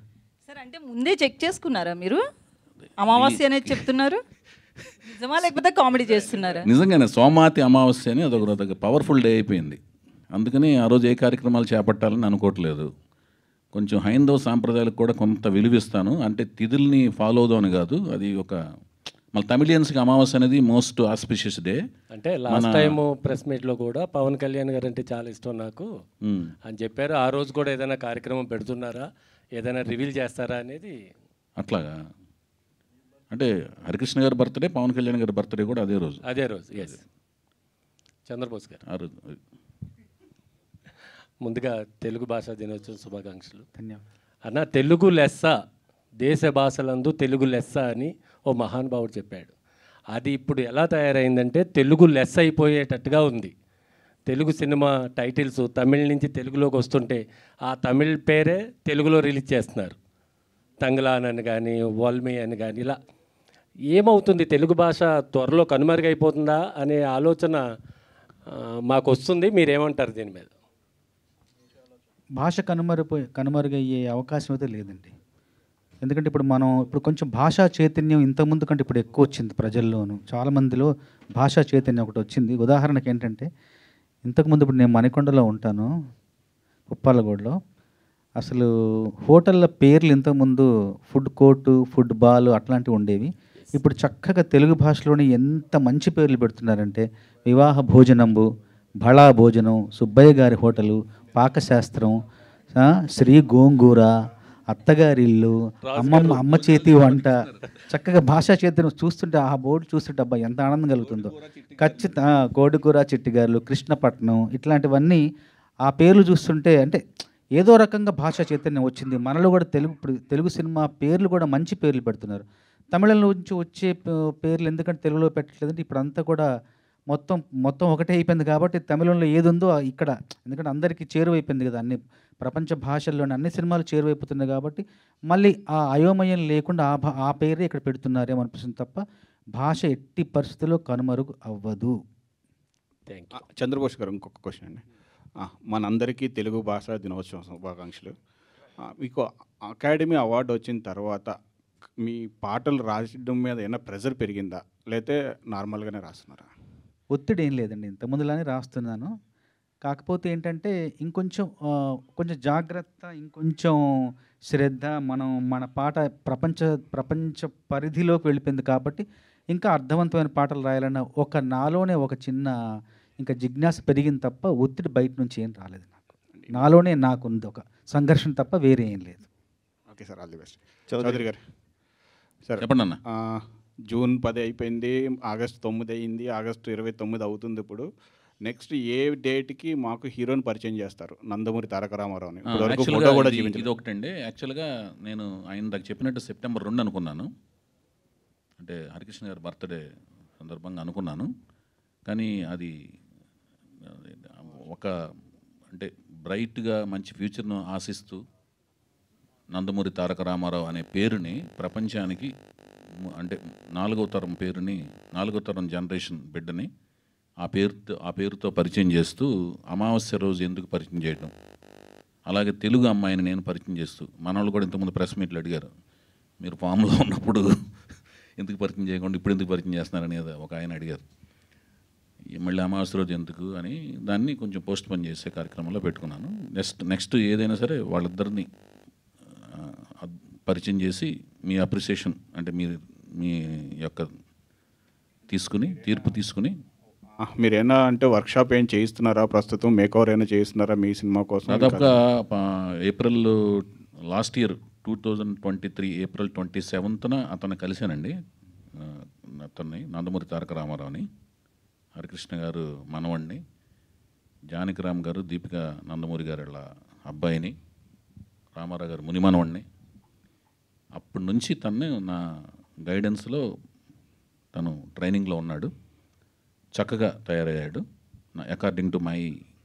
సార్. అంటే ముందే చెక్ చేసుకున్నారా మీరు? అమావాస్య అనేది చెప్తున్నారు, నిజమా లేకపోతే కామెడీ చేస్తున్నారా? నిజంగానే సోమాతి అమావాస్య అని అదొక పవర్ఫుల్ డే అయిపోయింది. అందుకని ఆ రోజు ఏ కార్యక్రమాలు చేపట్టాలని అనుకోవట్లేదు. కొంచెం హైందవ సాంప్రదాయాలకు కూడా కొంత విలువిస్తాను, అంటే తిథుల్ని ఫాలో అవుదామని కాదు. అది ఒక మళ్ళీ తమిళియన్స్కి అమావాస్య అనేది మోస్ట్ ఆస్పిషియస్ డే. అంటే లాస్ట్ టైం ప్రెస్ మీట్లో కూడా పవన్ కళ్యాణ్ గారు అంటే చాలా ఇష్టం నాకు అని చెప్పారు. ఆ రోజు కూడా ఏదైనా కార్యక్రమం పెడుతున్నారా, ఏదైనా రివీల్ చేస్తారా అనేది? అట్లాగా అంటే హరికృష్ణ గారి బర్త్డే, పవన్ కళ్యాణ్ గారి బర్త్డే కూడా అదే రోజు. ఎస్. చంద్రబోస్ గారు, ఆ రోజు. ముందుగా తెలుగు భాషా దినోత్సవం శుభాకాంక్షలు. ధన్యవాదాలు అన్న. తెలుగు లెస్స, దేశ భాషలందు తెలుగు లెస్స అని ఓ మహానుభావుడు చెప్పాడు. అది ఇప్పుడు ఎలా తయారైందంటే తెలుగు లెస్స అయిపోయేటట్టుగా ఉంది. తెలుగు సినిమా టైటిల్స్ తమిళ నుంచి తెలుగులోకి వస్తుంటే ఆ తమిళ్ పేరే తెలుగులో రిలీజ్ చేస్తున్నారు. తంగ్లాన్ అని కానీ, వాల్మీ అని కానీ, ఇలా ఏమవుతుంది? తెలుగు భాష త్వరలో కనుమరుగైపోతుందా అనే ఆలోచన మాకు వస్తుంది. మీరేమంటారు దీని మీద? భాష కనుమరుగయ్యే అవకాశం అయితే లేదండి. ఎందుకంటే ఇప్పుడు కొంచెం భాషా చైతన్యం ఇంతకుముందు కంటే ఇప్పుడు ఎక్కువ వచ్చింది ప్రజల్లోనూ. చాలామందిలో భాషా చైతన్యం ఒకటి వచ్చింది. ఉదాహరణకి ఏంటంటే, ఇంతకుముందు ఇప్పుడు నేను మణికొండలో ఉంటాను, ఉప్పాలగూడలో. అసలు హోటళ్ళ పేర్లు ఇంతకుముందు ఫుడ్ కోర్టు, ఫుడ్ బాల్ అట్లాంటివి ఉండేవి. ఇప్పుడు చక్కగా తెలుగు భాషలోనే ఎంత మంచి పేర్లు పెడుతున్నారంటే, వివాహ భోజనంబు, బళా భోజనం, సుబ్బయ్య గారి హోటలు, పాకశాస్త్రం, శ్రీ గోంగూర, అత్తగారి ఇల్లు, అమ్మ చేతి వంట. చక్కగా భాషా చైతన్యం చూస్తుంటే, ఆ బోర్డు చూస్తుంటే అబ్బా ఎంత ఆనందం కలుగుతుందో. ఖచ్చితంగా కోడికూర చిట్టిగారులు, కృష్ణపట్నం, ఇట్లాంటివన్నీ ఆ పేర్లు చూస్తుంటే అంటే ఏదో రకంగా భాషా చైతన్యం వచ్చింది. మనలో కూడా తెలుగు సినిమా పేర్లు కూడా మంచి పేర్లు పెడుతున్నారు. తమిళంలో నుంచి వచ్చే పేర్లు ఎందుకంటే తెలుగులో పెట్టట్లేదంటే ఇప్పుడు అంతా కూడా మొత్తం ఒకటే అయిపోయింది. కాబట్టి తమిళంలో ఏది ఉందో ఇక్కడ, ఎందుకంటే అందరికీ చేరువైపోయింది కదా, అన్ని ప్రపంచ భాషల్లోని అన్ని సినిమాలు చేరువైపోతున్నాయి. కాబట్టి మళ్ళీ ఆ అయోమయం లేకుండా ఆ పేరే ఇక్కడ పెడుతున్నారేమో అనిపిస్తుంది తప్ప భాష ఎట్టి పరిస్థితుల్లో కనుమరుగు అవ్వదు. చంద్రబోస్ గారు, ఇంకొక క్వశ్చన్ అండి. మనందరికీ తెలుగు భాషా దినోత్సవం శుభాకాంక్షలు. మీకు అకాడమీ అవార్డు వచ్చిన తర్వాత మీ పాటలు రాయడం మీద ఏమైనా ప్రెజర్ పెరిగిందా, లేతే నార్మల్గానే రాస్తున్నారా? ఒత్తిడి ఏం లేదండి, ఇంతకుముందులానే రాస్తున్నాను. కాకపోతే ఏంటంటే ఇంకొంచెం కొంచెం జాగ్రత్త, ఇంకొంచెం శ్రద్ధ, మన పాట ప్రపంచ పరిధిలోకి వెళ్ళిపోయింది కాబట్టి ఇంకా అర్థవంతమైన పాటలు రాయాలన్న నాలోనే ఒక చిన్న ఇంకా జిజ్ఞాస పెరిగింది తప్ప ఒత్తిడి బయట నుంచి ఏం రాలేదు నాకు. నాలోనే నాకుంది ఒక సంఘర్షణ తప్ప వేరే ఏం లేదు. Okay sir, all the best. Chowdary గారు సార్ చెప్పండి అన్న. జూన్ 10 అయిపోయింది, ఆగస్టు 9 అయింది, ఆగస్టు 29 అవుతుంది. ఇప్పుడు నెక్స్ట్ ఏ డేట్కి మాకు హీరోని పరిచయం చేస్తారు? నందమూరి తారక రామారావుని. ఫోటో కూడా ఇది ఒకటండి. యాక్చువల్గా నేను ఆయన దాకా చెప్పినట్టు సెప్టెంబర్ 2 అనుకున్నాను, అంటే హరికృష్ణ గారి బర్త్డే సందర్భంగా అనుకున్నాను. కానీ అది ఒక అంటే బ్రైట్గా మంచి ఫ్యూచర్ను ఆశిస్తూ నందమూరి తారక రామారావు అనే పేరుని ప్రపంచానికి, అంటే 4వ తరం పేరుని, 4వ తరం జనరేషన్ బిడ్డని ఆ పేరుతో పరిచయం చేస్తూ అమావాస్య రోజు ఎందుకు పరిచయం చేయడం, అలాగే తెలుగు అమ్మాయిని నేను పరిచయం చేస్తూ, మన వాళ్ళు కూడా ఇంతకుముందు ప్రెస్ మీట్లు అడిగారు, మీరు ఫామ్లో ఉన్నప్పుడు ఎందుకు పరిచయం చేయకుండా ఇప్పుడు ఎందుకు పరిచయం చేస్తున్నారని ఒక ఆయన అడిగారు. మళ్ళీ అమావాస్య రోజు ఎందుకు అని దాన్ని కొంచెం పోస్ట్ పోన్ చేసే కార్యక్రమంలో పెట్టుకున్నాను. నెక్స్ట్ ఏదైనా సరే వాళ్ళిద్దరిని పరిచయం చేసి మీ అప్రిసియేషన్, అంటే మీ యొక్క తీర్పు తీసుకుని మీరేనా అంటే వర్క్షాప్ ఏం చేయిస్తున్నారా ప్రస్తుతం? మేకవర్ ఏమైనా చేయిస్తున్నారా మీ సినిమా కోసం? దాదాపుగా ఏప్రిల్ లాస్ట్ ఇయర్ 2023 ఏప్రిల్ 27న అతను కలిశానండి. అతన్ని నందమూరి తారక రామారావుని, హరికృష్ణ గారు మనవణ్ణి, జానకిరామ్ గారు దీపిక నందమూరి గారి అబ్బాయిని, రామారావు గారు ముని మనవణ్ణి. అప్పటి నుంచి తను నా గైడెన్స్లో తను ట్రైనింగ్లో ఉన్నాడు, చక్కగా తయారయ్యాడు. According to my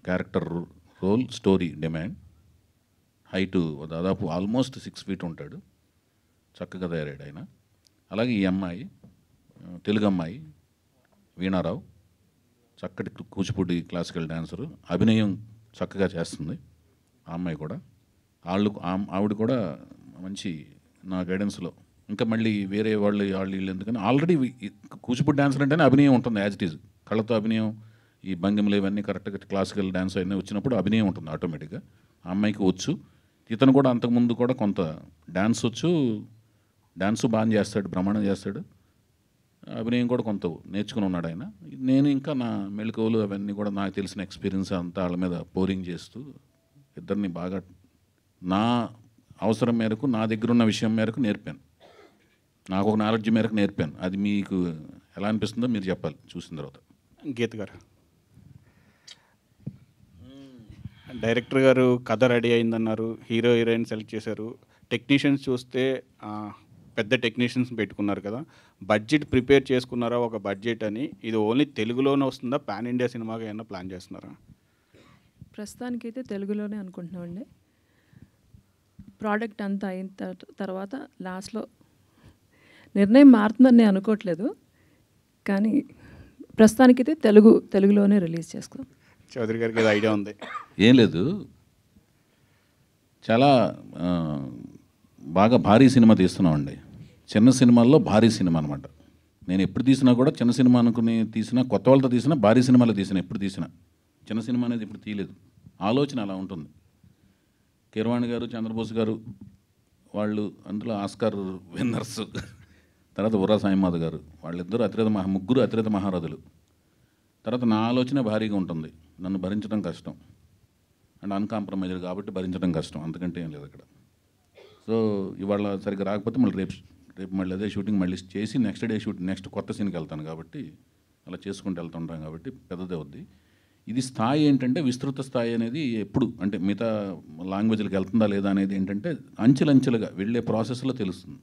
character role, story demand. Height దాదాపు ఆల్మోస్ట్ 6 feet ఉంటాడు, చక్కగా తయారయ్యాడు ఆయన. అలాగే ఈ అమ్మాయి తెలుగు అమ్మాయి వీణారావు, చక్కటి కూచిపూడి క్లాసికల్ డాన్సరు, అభినయం చక్కగా చేస్తుంది ఆ అమ్మాయి కూడా. ఆవిడ కూడా మంచి నా గైడెన్స్లో. ఇంకా మళ్ళీ వేరే వీళ్ళు ఎందుకని ఆల్రెడీ కూచిపూడి డాన్సర్ అంటేనే అభినయం ఉంటుంది, యాజ్ ఇట్ ఈజ్. కళ్ళతో అభినయం, ఈ భంగిమలు ఇవన్నీ కరెక్ట్గా క్లాసికల్ డాన్స్ అవన్నీ వచ్చినప్పుడు అభినయం ఉంటుంది ఆటోమేటిక్గా. ఆ అమ్మాయికి వచ్చు. ఇతను కూడా అంతకుముందు కూడా కొంత డాన్స్ వచ్చు, డాన్సు బాగా చేస్తాడు, బ్రహ్మాండం చేస్తాడు. అభినయం కూడా కొంత నేర్చుకుని ఉన్నాడు ఆయన. నేను ఇంకా నా మెళకువలు అవన్నీ కూడా నాకు తెలిసిన ఎక్స్పీరియన్స్ అంతా వాళ్ళ మీద పోరింగ్ చేస్తూ ఇద్దరిని బాగా నా అవసరం మేరకు, నా దగ్గర ఉన్న విషయం మేరకు నేర్పాను. నాకు ఒక నాలెడ్జ్ మేరకు నేర్పాను. అది మీకు ఎలా అనిపిస్తుందో మీరు చెప్పాలి చూసిన తర్వాత. గీత గారు, డైరెక్టర్ గారు కథ రెడీ అయిందన్నారు, హీరో హీరోయిన్ సెలెక్ట్ చేశారు, టెక్నీషియన్స్ చూస్తే పెద్ద టెక్నీషియన్స్ పెట్టుకున్నారు కదా, బడ్జెట్ ప్రిపేర్ చేసుకున్నారా ఒక బడ్జెట్ అని? ఇది ఓన్లీ తెలుగులోనే వస్తుందా, పాన్ ఇండియా సినిమాగా ఏమన్నా ప్లాన్ చేస్తున్నారా? ప్రస్తుతానికైతే తెలుగులోనే అనుకుంటున్నామండి. ప్రోడక్ట్ అంతా అయిన తర్వాత లాస్ట్లో నిర్ణయం మారుతుందని నేను అనుకోవట్లేదు, కానీ ప్రస్తుతానికైతే తెలుగులోనే రిలీజ్ చేసుకుందాం. చౌదరి గారికి ఏదో ఐడియా ఉంది? ఏం లేదు, చాలా బాగా భారీ సినిమా తీస్తున్నామండి. చిన్న సినిమాల్లో భారీ సినిమా అనమాట. నేను ఎప్పుడు తీసినా కూడా చిన్న సినిమా అనుకుని తీసినా, కొత్త వాళ్ళతో తీసినా, భారీ సినిమాలో తీసినా, ఎప్పుడు తీసినా చిన్న సినిమా అనేది ఇప్పుడు తీయలేదు. ఆలోచన అలా ఉంటుంది. కీరవాణి గారు, చంద్రబోస్ గారు వాళ్ళు అందులో ఆస్కార్ విన్నర్స్, తర్వాత ఉర్రా సాయిమాధ గారు, వాళ్ళిద్దరూ ముగ్గురు అతిరథ మహారథులు. తర్వాత నా ఆలోచన భారీగా ఉంటుంది, నన్ను భరించడం కష్టం, అండ్ అన్కాంప్రమైజ్డ్ కాబట్టి భరించడం కష్టం, అంతకంటే ఏం లేదు అక్కడ. సో ఇవాళ సరిగ్గా రాకపోతే మళ్ళీ రేపు మళ్ళీ అదే షూటింగ్ మళ్ళీ చేసి నెక్స్ట్ డే నెక్స్ట్ కొత్త సీన్కి వెళ్తాను కాబట్టి అలా చేసుకుంటూ వెళ్తుంటాం కాబట్టి పెద్దదే అవుద్ది. ఇది స్థాయి ఏంటంటే విస్తృత స్థాయి అనేది ఎప్పుడు అంటే మిగతా లాంగ్వేజ్లకు వెళ్తుందా లేదా అనేది ఏంటంటే అంచెలంచెలుగా వెళ్ళే ప్రాసెస్లో తెలుస్తుంది.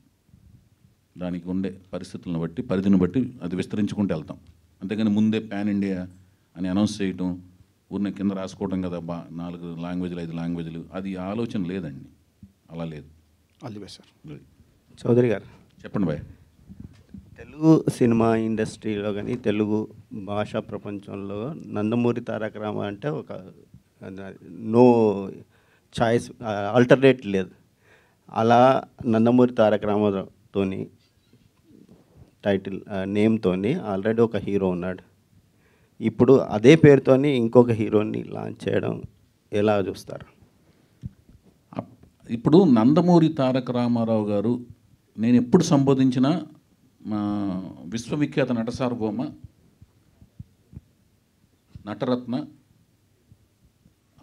దానికి ఉండే పరిస్థితులను బట్టి, పరిధిని బట్టి అది విస్తరించుకుంటూ వెళ్తాం. అంతేగాని ముందే పాన్ ఇండియా అని అనౌన్స్ చేయటం, ఊరిని కింద రాసుకోవటం కదా 4 లాంగ్వేజ్లు 5 లాంగ్వేజ్లు, అది ఆలోచన లేదండి, అలా లేదు. All the best sir. Chowdary గారు చెప్పండి బాయ్. తెలుగు సినిమా ఇండస్ట్రీలో కానీ తెలుగు భాషా ప్రపంచంలో నందమూరి తారక రామ అంటే ఒక నో చాయిస్, ఆల్టర్నేట్ లేదు. అలా నందమూరి తారక రామారావు తోని టైటిల్ నేమ్తోని ఆల్రెడీ ఒక హీరో ఉన్నాడు. ఇప్పుడు అదే పేరుతోని ఇంకొక హీరోని లాంచ్ చేయడం ఎలా చూస్తారు? ఇప్పుడు నందమూరి తారక రామారావు గారు నేను ఎప్పుడు సంబోధించిన మా విశ్వవిఖ్యాత నట సార్వభౌమ నటరత్న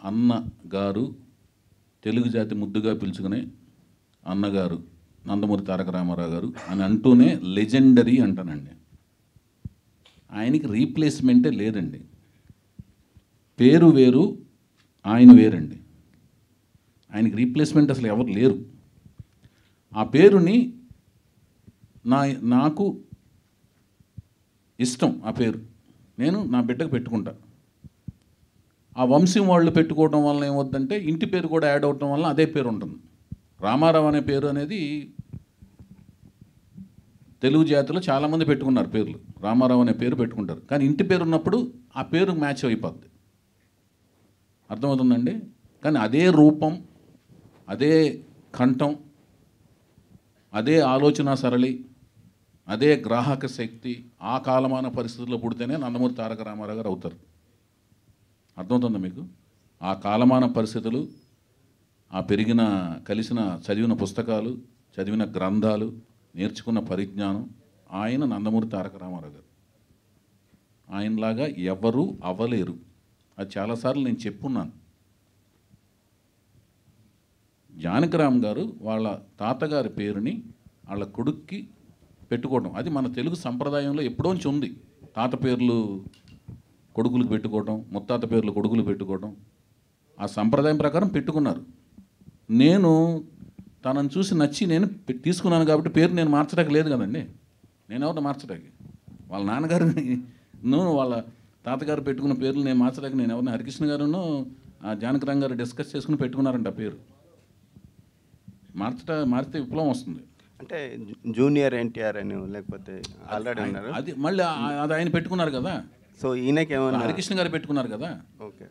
అన్న గారు, తెలుగు జాతి ముద్దుగా పిలుచుకునే అన్నగారు నందమూరి తారక రామారావు గారు అని అంటూనే లెజెండరీ అంటానండి. ఆయనకి రీప్లేస్మెంటే లేదండి. పేరు వేరు, ఆయన వేరండి. ఆయనకి రీప్లేస్మెంట్ అసలు ఎవరు లేరు. ఆ పేరుని నాకు ఇష్టం. ఆ పేరు నేను నా బిడ్డకు పెట్టుకుంటా. ఆ వంశం వాళ్ళు పెట్టుకోవడం వల్ల ఏమవుతుందంటే ఇంటి పేరు కూడా యాడ్ అవడం వల్ల అదే పేరు ఉంటుంది. రామారావు అనే పేరు అనేది తెలుగు జాతిలో చాలామంది పెట్టుకున్నారు పేర్లు. రామారావు అనే పేరు పెట్టుకుంటారు, కానీ ఇంటి పేరు ఉన్నప్పుడు ఆ పేరు మ్యాచ్ అయిపోద్ది. అర్థమవుతుందండి? కానీ అదే రూపం, అదే కంఠం, అదే ఆలోచన సరళి, అదే గ్రాహక శక్తి ఆ కాలమాన పరిస్థితుల్లో పుడితేనే నందమూరి తారక రామారావు గారు అవుతారు. అర్థమవుతుందా మీకు? ఆ కాలమాన పరిస్థితులు, ఆ పెరిగిన కలిసిన చదివిన పుస్తకాలు, చదివిన గ్రంథాలు, నేర్చుకున్న పరిజ్ఞానం, ఆయన నందమూరి తారక రామారావు గారు. ఆయనలాగా ఎవరూ అవ్వలేరు. అది చాలాసార్లు నేను చెప్పున్నాను. జానకిరామ్ గారు వాళ్ళ తాతగారి పేరుని వాళ్ళ కొడుక్కి పెట్టుకోవడం అది మన తెలుగు సంప్రదాయంలో ఎప్పుడోంచి ఉంది. తాత పేర్లు కొడుకులకు పెట్టుకోవడం, ముత్తాత పేర్లు కొడుకులు పెట్టుకోవడం, ఆ సంప్రదాయం ప్రకారం పెట్టుకున్నారు. నేను తనను చూసి నచ్చి నేను తీసుకున్నాను కాబట్టి పేరు నేను మార్చడానికి లేదు కదండి. నేను ఎవరిని మార్చడానికి? వాళ్ళ నాన్నగారిని వాళ్ళ తాతగారు పెట్టుకున్న పేర్లు నేను మార్చడానికి నేను ఎవరిని? హరికృష్ణ గారును జానకిరామ్ గారు డిస్కస్ చేసుకుని పెట్టుకున్నారంట ఆ పేరు. మారితే విప్లవం వస్తుంది. అంటే జూనియర్ ఎన్టీఆర్ అని లేకపోతే ఆల్రెడీ ఉన్నారు, అది మళ్ళీ అది ఆయన పెట్టుకున్నారు కదా. సో ఈయనకి ఏమన్నా హరికృష్ణ గారు పెట్టుకున్నారు కదా. ఓకే,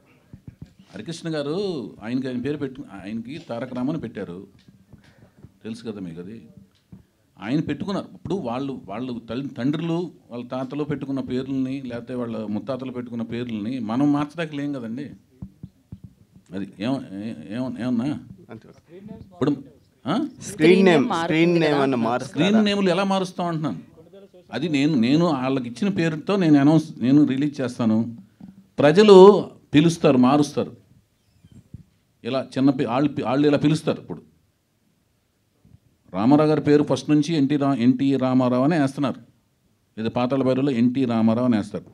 హరికృష్ణ గారు ఆయన పేరు ఆయనకి తారక రామని పెట్టారు, తెలుసు కదా మీకు. అది ఆయన పెట్టుకున్నారు. ఇప్పుడు వాళ్ళు తండ్రులు వాళ్ళ తాతలు పెట్టుకున్న పేర్లని లేకపోతే వాళ్ళ ముత్తాతలు పెట్టుకున్న పేర్లని మనం మార్చడానికి లేం కదండి. అది ఏమన్నా ఇప్పుడు స్క్రీన్ నేమ్లు ఎలా మారుస్తాం అంటున్నాను. అది నేను వాళ్ళకి ఇచ్చిన పేరుతో నేను రిలీజ్ చేస్తాను. ప్రజలు పిలుస్తారు, మారుస్తారు. ఇలా వాళ్ళు ఇలా పిలుస్తారు. ఇప్పుడు రామారావు గారి పేరు ఫస్ట్ నుంచి ఎన్టీ రామారావు అనే వేస్తున్నారు. ఇది పాతాళ భైరవిలో ఎన్టీ రామారావు అని వేస్తారు.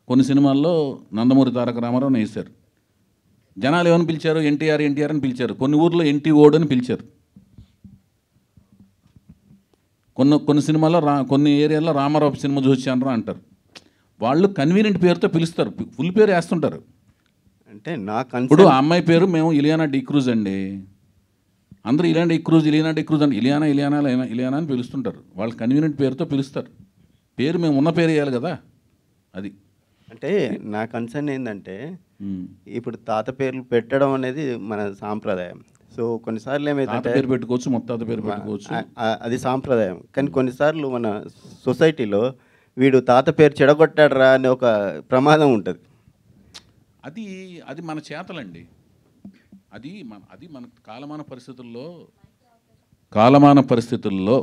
కొన్ని సినిమాల్లో నందమూరి తారక రామారావు అని వేశారు. జనాలు ఏమని పిలిచారు? ఎన్టీఆర్ అని పిలిచారు. కొన్ని ఊర్లో ఎన్టీ ఓడ్ అని పిలిచారు. కొన్ని సినిమాల్లో కొన్ని ఏరియాల్లో రామారావు సినిమా చూసానరా అంటారు. వాళ్ళు కన్వీనియంట్ పేరుతో పిలుస్తారు, ఫుల్ పేరు వేస్తుంటారు. అంటే ఇప్పుడు ఆ అమ్మాయి పేరు మేము ఇలియానా డిక్రూజ్ అండి, అందరూ ఇలియానా డిక్రూజ్ అంటే ఇలియానా అని పిలుస్తుంటారు. వాళ్ళు కన్వీనియంట్ పేరుతో పిలుస్తారు. పేరు మేము ఉన్న పేరు వేయాలి కదా. అది అంటే నా కన్సర్న్ ఏంటంటే ఇప్పుడు తాత పేర్లు పెట్టడం అనేది మన సాంప్రదాయం. సో కొన్నిసార్లు ఏమైతే పేరు పెట్టుకోవచ్చు, ముత్తాత పేరు పెట్టుకోవచ్చు, అది సాంప్రదాయం. కానీ కొన్నిసార్లు మన సొసైటీలో వీడు తాత పేరు చెడగొట్టాడరా అనే ఒక ప్రమాదం ఉంటుంది. అది మన చేతలండి. అది మన కాలమాన పరిస్థితుల్లో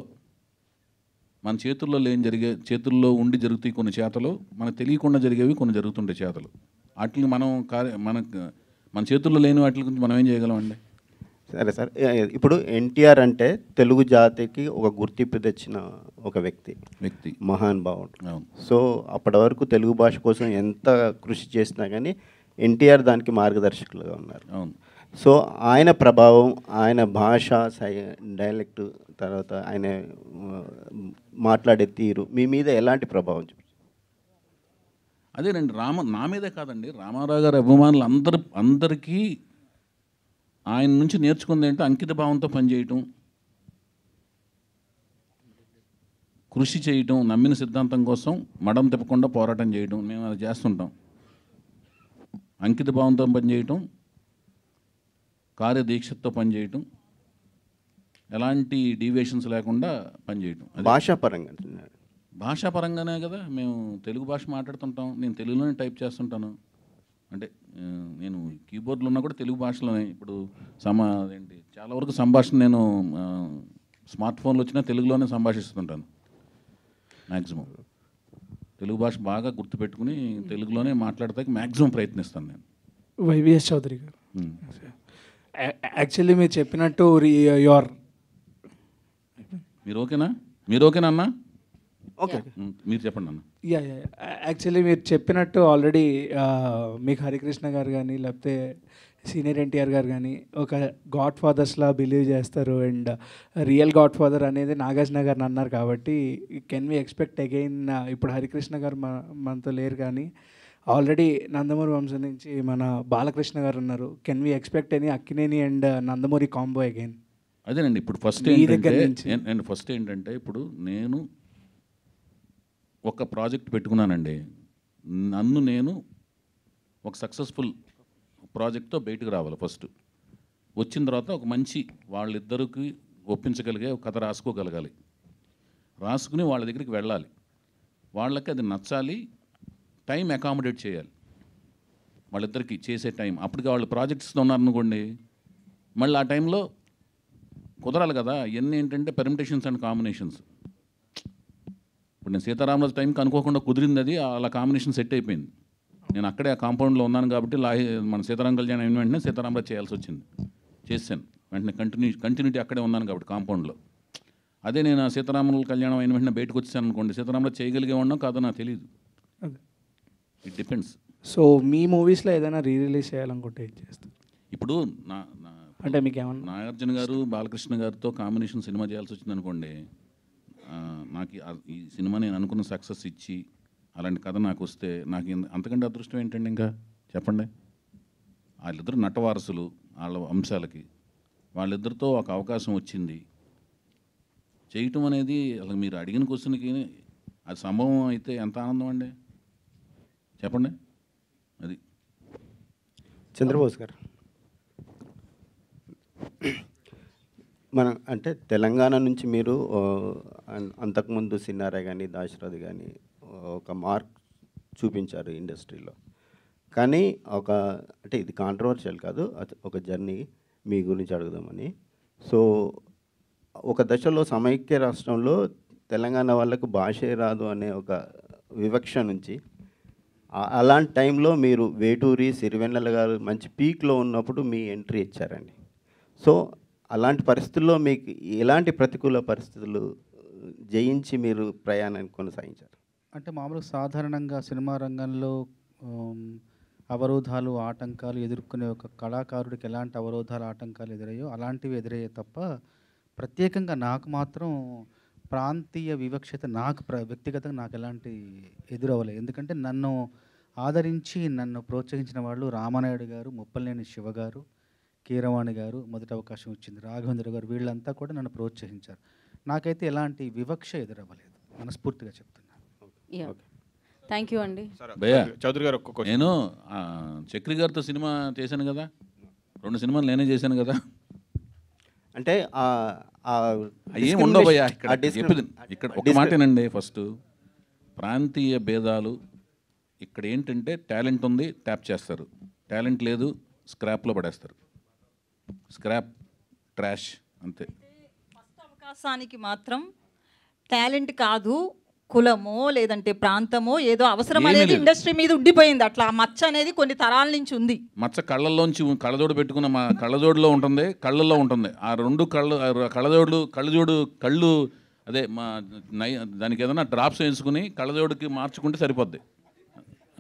మన చేతుల్లో ఉండి జరుగుతాయి కొన్ని చేతలు, మనకు తెలియకుండా జరిగేవి కొన్ని జరుగుతుంటాయి చేతలు. వాటిని మన చేతుల్లో లేని వాటి గురించి మనం ఏం చేయగలమండి? సరే సార్, ఇప్పుడు ఎన్టీఆర్ అంటే తెలుగు జాతికి ఒక గుర్తింపు తెచ్చిన ఒక వ్యక్తి, మహానుభావుడు. సో అప్పటి వరకు తెలుగు భాష కోసం ఎంత కృషి చేసినా కానీ ఎన్టీఆర్ దానికి మార్గదర్శకులుగా ఉన్నారు. సో ఆయన ప్రభావం, ఆయన భాష, డైలెక్ట్, తర్వాత ఆయన మాట్లాడే తీరు మీ మీద ఎలాంటి ప్రభావం చూపించారు? అదేనండి, నా మీదే కాదండి, రామారావు గారి అభిమానులు అందరికీ ఆయన నుంచి నేర్చుకుంది ఏంటంటే అంకిత భావంతో పనిచేయటం, కృషి చేయటం, నమ్మిన సిద్ధాంతం కోసం మడం తిప్పకుండా పోరాటం చేయటం. మేము అది చేస్తుంటాం. అంకిత భావంతో పనిచేయటం, కార్యదీక్షతో పనిచేయటం, ఎలాంటి డీవియేషన్స్ లేకుండా పనిచేయటం. భాషాపరంగా అంటున్నారు. భాషాపరంగానే కదా మేము తెలుగు భాష మాట్లాడుతుంటాం. నేను తెలుగులోనే టైప్ చేస్తుంటాను. అంటే నేను కీబోర్డ్లో ఉన్నా కూడా తెలుగు భాషలోనే. ఇప్పుడు అదేంటి చాలా వరకు సంభాషణ నేను స్మార్ట్ ఫోన్లో వచ్చినా తెలుగులోనే సంభాషిస్తుంటాను. మ్యాక్సిమం తెలుగు భాష బాగా గుర్తుపెట్టుకుని తెలుగులోనే మాట్లాడతానికి మ్యాక్సిమం ప్రయత్నిస్తాను నేను. వైవిఎస్ చౌదరి గారు, యాక్చువల్లీ మీరు చెప్పినట్టు యువర్ మీరు ఓకేనా అన్న? ఓకే, మీరు చెప్పండి అన్న. యా యాక్చువల్లీ మీరు చెప్పినట్టు ఆల్రెడీ మీకు హరికృష్ణ గారు కానీ లేకపోతే సీనియర్ ఎన్టీఆర్ గారు కానీ ఒక గాడ్ ఫాదర్స్లా బిలీవ్ చేస్తారు. అండ్ రియల్ గాడ్ ఫాదర్ అనేది నాగార్జున గారిని అన్నారు కాబట్టి కెన్ వి ఎక్స్పెక్ట్ అగైన్? ఇప్పుడు హరికృష్ణ గారు మనతో లేరు కానీ ఆల్రెడీ నందమూరి వంశం నుంచి మన బాలకృష్ణ గారు ఉన్నారు. Can we expect any Akkineni and Nandamuri combo again? అదేనండి. ఇప్పుడు ఫస్ట్ ఏంటంటే ఇప్పుడు నేను ఒక ప్రాజెక్ట్ పెట్టుకున్నానండి. నన్ను నేను ఒక సక్సెస్ఫుల్ ప్రాజెక్ట్తో బయటకు రావాలి. ఫస్ట్ వచ్చిన తర్వాత ఒక మంచి వాళ్ళిద్దరికి ఒప్పించగలిగే ఒక కథ రాసుకోగలగాలి. రాసుకుని వాళ్ళ దగ్గరికి వెళ్ళాలి. వాళ్ళకి అది నచ్చాలి. టైం అకామిడేట్ చేయాలి వాళ్ళిద్దరికి చేసే టైం. అప్పటికి వాళ్ళు ప్రాజెక్ట్స్తో ఉన్నారనుకోండి, మళ్ళీ ఆ టైంలో కుదరాలి కదా. ఇవన్నీ ఏంటంటే పెర్మిటేషన్స్ అండ్ కాంబినేషన్స్. ఇప్పుడు నేను సీతారామరాజు టైంకి అనుకోకుండా కుదిరింది, అది అలా కాంబినేషన్ సెట్ అయిపోయింది. నేను అక్కడే ఆ కాంపౌండ్లో ఉన్నాను కాబట్టి మన సీతారామ కళ్యాణం అయిన వెంటనే సీతారామరాజు చేయాల్సి వచ్చింది. చేశాను వెంటనే, కంటిన్యూటీ అక్కడే ఉన్నాను కాబట్టి కాంపౌండ్లో. అదే నేను ఆ సీతారాముల కళ్యాణం అయిన వెంటనే బయటకు వచ్చాను అనుకోండి, సీతారామరాజు చేయగలిగే ఉన్నాం కాదో నాకు తెలియదు. It depends. సో మీ మూవీస్లో ఏదైనా రిలీజ్ చేయాలనుకుంటే ఏం చేస్తారు? ఇప్పుడు అంటే మీకు ఏమన్నా నాగార్జున గారు బాలకృష్ణ గారితో కాంబినేషన్ సినిమా చేయాల్సి వచ్చింది అనుకోండి, నాకు ఈ సినిమా నేను అనుకున్న సక్సెస్ ఇచ్చి అలాంటి కథ నాకు వస్తే నాకు అంతకంటే అదృష్టం ఏంటండి ఇంకా చెప్పండి. వాళ్ళిద్దరు నటవారసులు, వాళ్ళ అంశాలకి వాళ్ళిద్దరితో ఒక అవకాశం వచ్చింది చేయటం అనేది అసలు మీరు అడిగిన క్వశ్చన్కి అది సంభవం అయితే ఎంత ఆనందం అండి చెప్పండి. అది చంద్రబోస్ గారు, మన అంటే తెలంగాణ నుంచి మీరు అంతకుముందు సిన్నారా కానీ దాశరథి కానీ ఒక మార్క్ చూపించారు ఇండస్ట్రీలో. కానీ అంటే ఇది కాంట్రవర్షియల్ కాదు, ఒక జర్నీ మీ గురించి అడుగుదామని. సో ఒక దశలో సమైక్య రాష్ట్రంలో తెలంగాణ వాళ్ళకు భాషే రాదు అనే ఒక వివక్ష నుంచి అలాంటి టైంలో మీరు వేటూరి, సిరివెన్నెల గారు మంచి పీక్లో ఉన్నప్పుడు మీ ఎంట్రీ ఇచ్చారండి. సో అలాంటి పరిస్థితుల్లో మీకు ఎలాంటి ప్రతికూల పరిస్థితులు జయించి మీరు ప్రయాణాన్ని కొనసాగించారు? అంటే మామూలుగా సాధారణంగా సినిమా రంగంలో అవరోధాలు, ఆటంకాలు ఎదుర్కొనే ఒక కళాకారుడికి ఎలాంటి అవరోధాలు, ఆటంకాలు ఎదురయ్యో అలాంటివి ఎదురయ్యే తప్ప ప్రత్యేకంగా నాకు మాత్రం ప్రాంతీయ వివక్షత నాకు వ్యక్తిగతంగా నాకు ఎలాంటి ఎదురవ్వలేదు. ఎందుకంటే నన్ను ఆదరించి నన్ను ప్రోత్సహించిన వాళ్ళు రామానాయుడు గారు, ముప్పలనేని శివ గారు, కీరవాణి గారు, మొదటి అవకాశం ఇచ్చింది రాఘవేంద్ర గారు, వీళ్ళంతా కూడా నన్ను ప్రోత్సహించారు. నాకైతే ఎలాంటి వివక్ష ఎదురవ్వలేదు, మనస్ఫూర్తిగా చెప్తున్నాను. థ్యాంక్ యూ అండి. చౌదరి గారు, నేను చక్రి గారితో సినిమా చేశాను కదా, 2 సినిమాలు నేనే చేశాను కదా. అంటే ఏం ఉండవు భయ్యా ఇక్కడ ఒక మాటేనండి. ఫస్ట్ ప్రాంతీయ భేదాలు ఇక్కడ ఏంటంటే టాలెంట్ ఉంది ట్యాప్ చేస్తారు, టాలెంట్ లేదు స్క్రాప్లో పడేస్తారు. స్క్రాప్, ట్రాష్ అంతే. ఫస్ట్ అవకాశానికి మాత్రం టాలెంట్ కాదు, కులమో లేదంటే ప్రాంతమో ఏదో అవసరం అనేది ఇండస్ట్రీ మీద ఉండిపోయింది. అట్లా మచ్చ అనేది కొన్ని తరాల నుంచి ఉంది. మచ్చ కళ్ళల్లోంచి కళ్ళజోడు పెట్టుకున్న మా కళ్ళజోడులో ఉంటుంది, కళ్ళల్లో ఉంటుంది. ఆ 2 కళ్ళు అదే మా దానికి ఏదైనా డ్రాప్స్ వేసుకుని కళ్ళజోడుకి మార్చుకుంటే సరిపోద్ది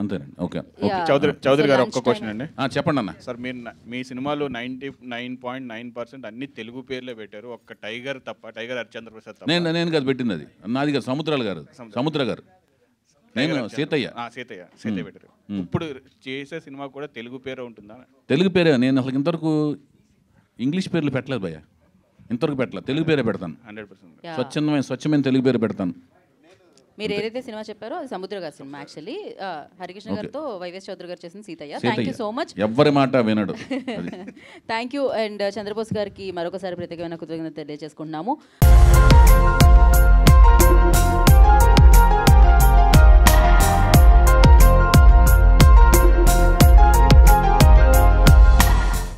అంతేనండి. ఓకే. చౌదరి గారు, ఒక్క క్వశ్చన్ అండి. చెప్పండి అన్న. సార్, మీరు మీ సినిమాలో 99.9% అన్ని తెలుగు పేర్లే పెట్టారు, ఒక్క టైగర్ తప్ప, టైగర్ హరిశ్చంద్ర ప్రసాద్ తప్ప. నేను కాదు పెట్టింది, అది నాది కాదు, సముద్ర గారు. నేను సీతయ్య పెట్టారు. ఇప్పుడు చేసే సినిమా కూడా తెలుగు పేరే ఉంటుందా? తెలుగు పేరే. నేను అసలు ఇంతవరకు ఇంగ్లీష్ పేర్లు పెట్టలేదు భయ్య, ఇంతవరకు పెట్టలేదు. తెలుగు పేరే పెడతాను. 100% స్వచ్ఛమైన తెలుగు పేరు పెడతాను. మీరు ఏదైతే సినిమా చెప్పారో అది సముద్ర గారి సినిమా యాక్చువల్లీ. హరికృష్ణ గారితో వైవిఎస్ చౌదరి గారు చేసిన Seethayya. Thank you so much. ఎవ్వరి మాట వినడు. Thank you. అండ్ చంద్రబోస్ గారికి మరొకసారి ప్రత్యేకమైన కృతజ్ఞత తెలియజేసుకుంటున్నాము.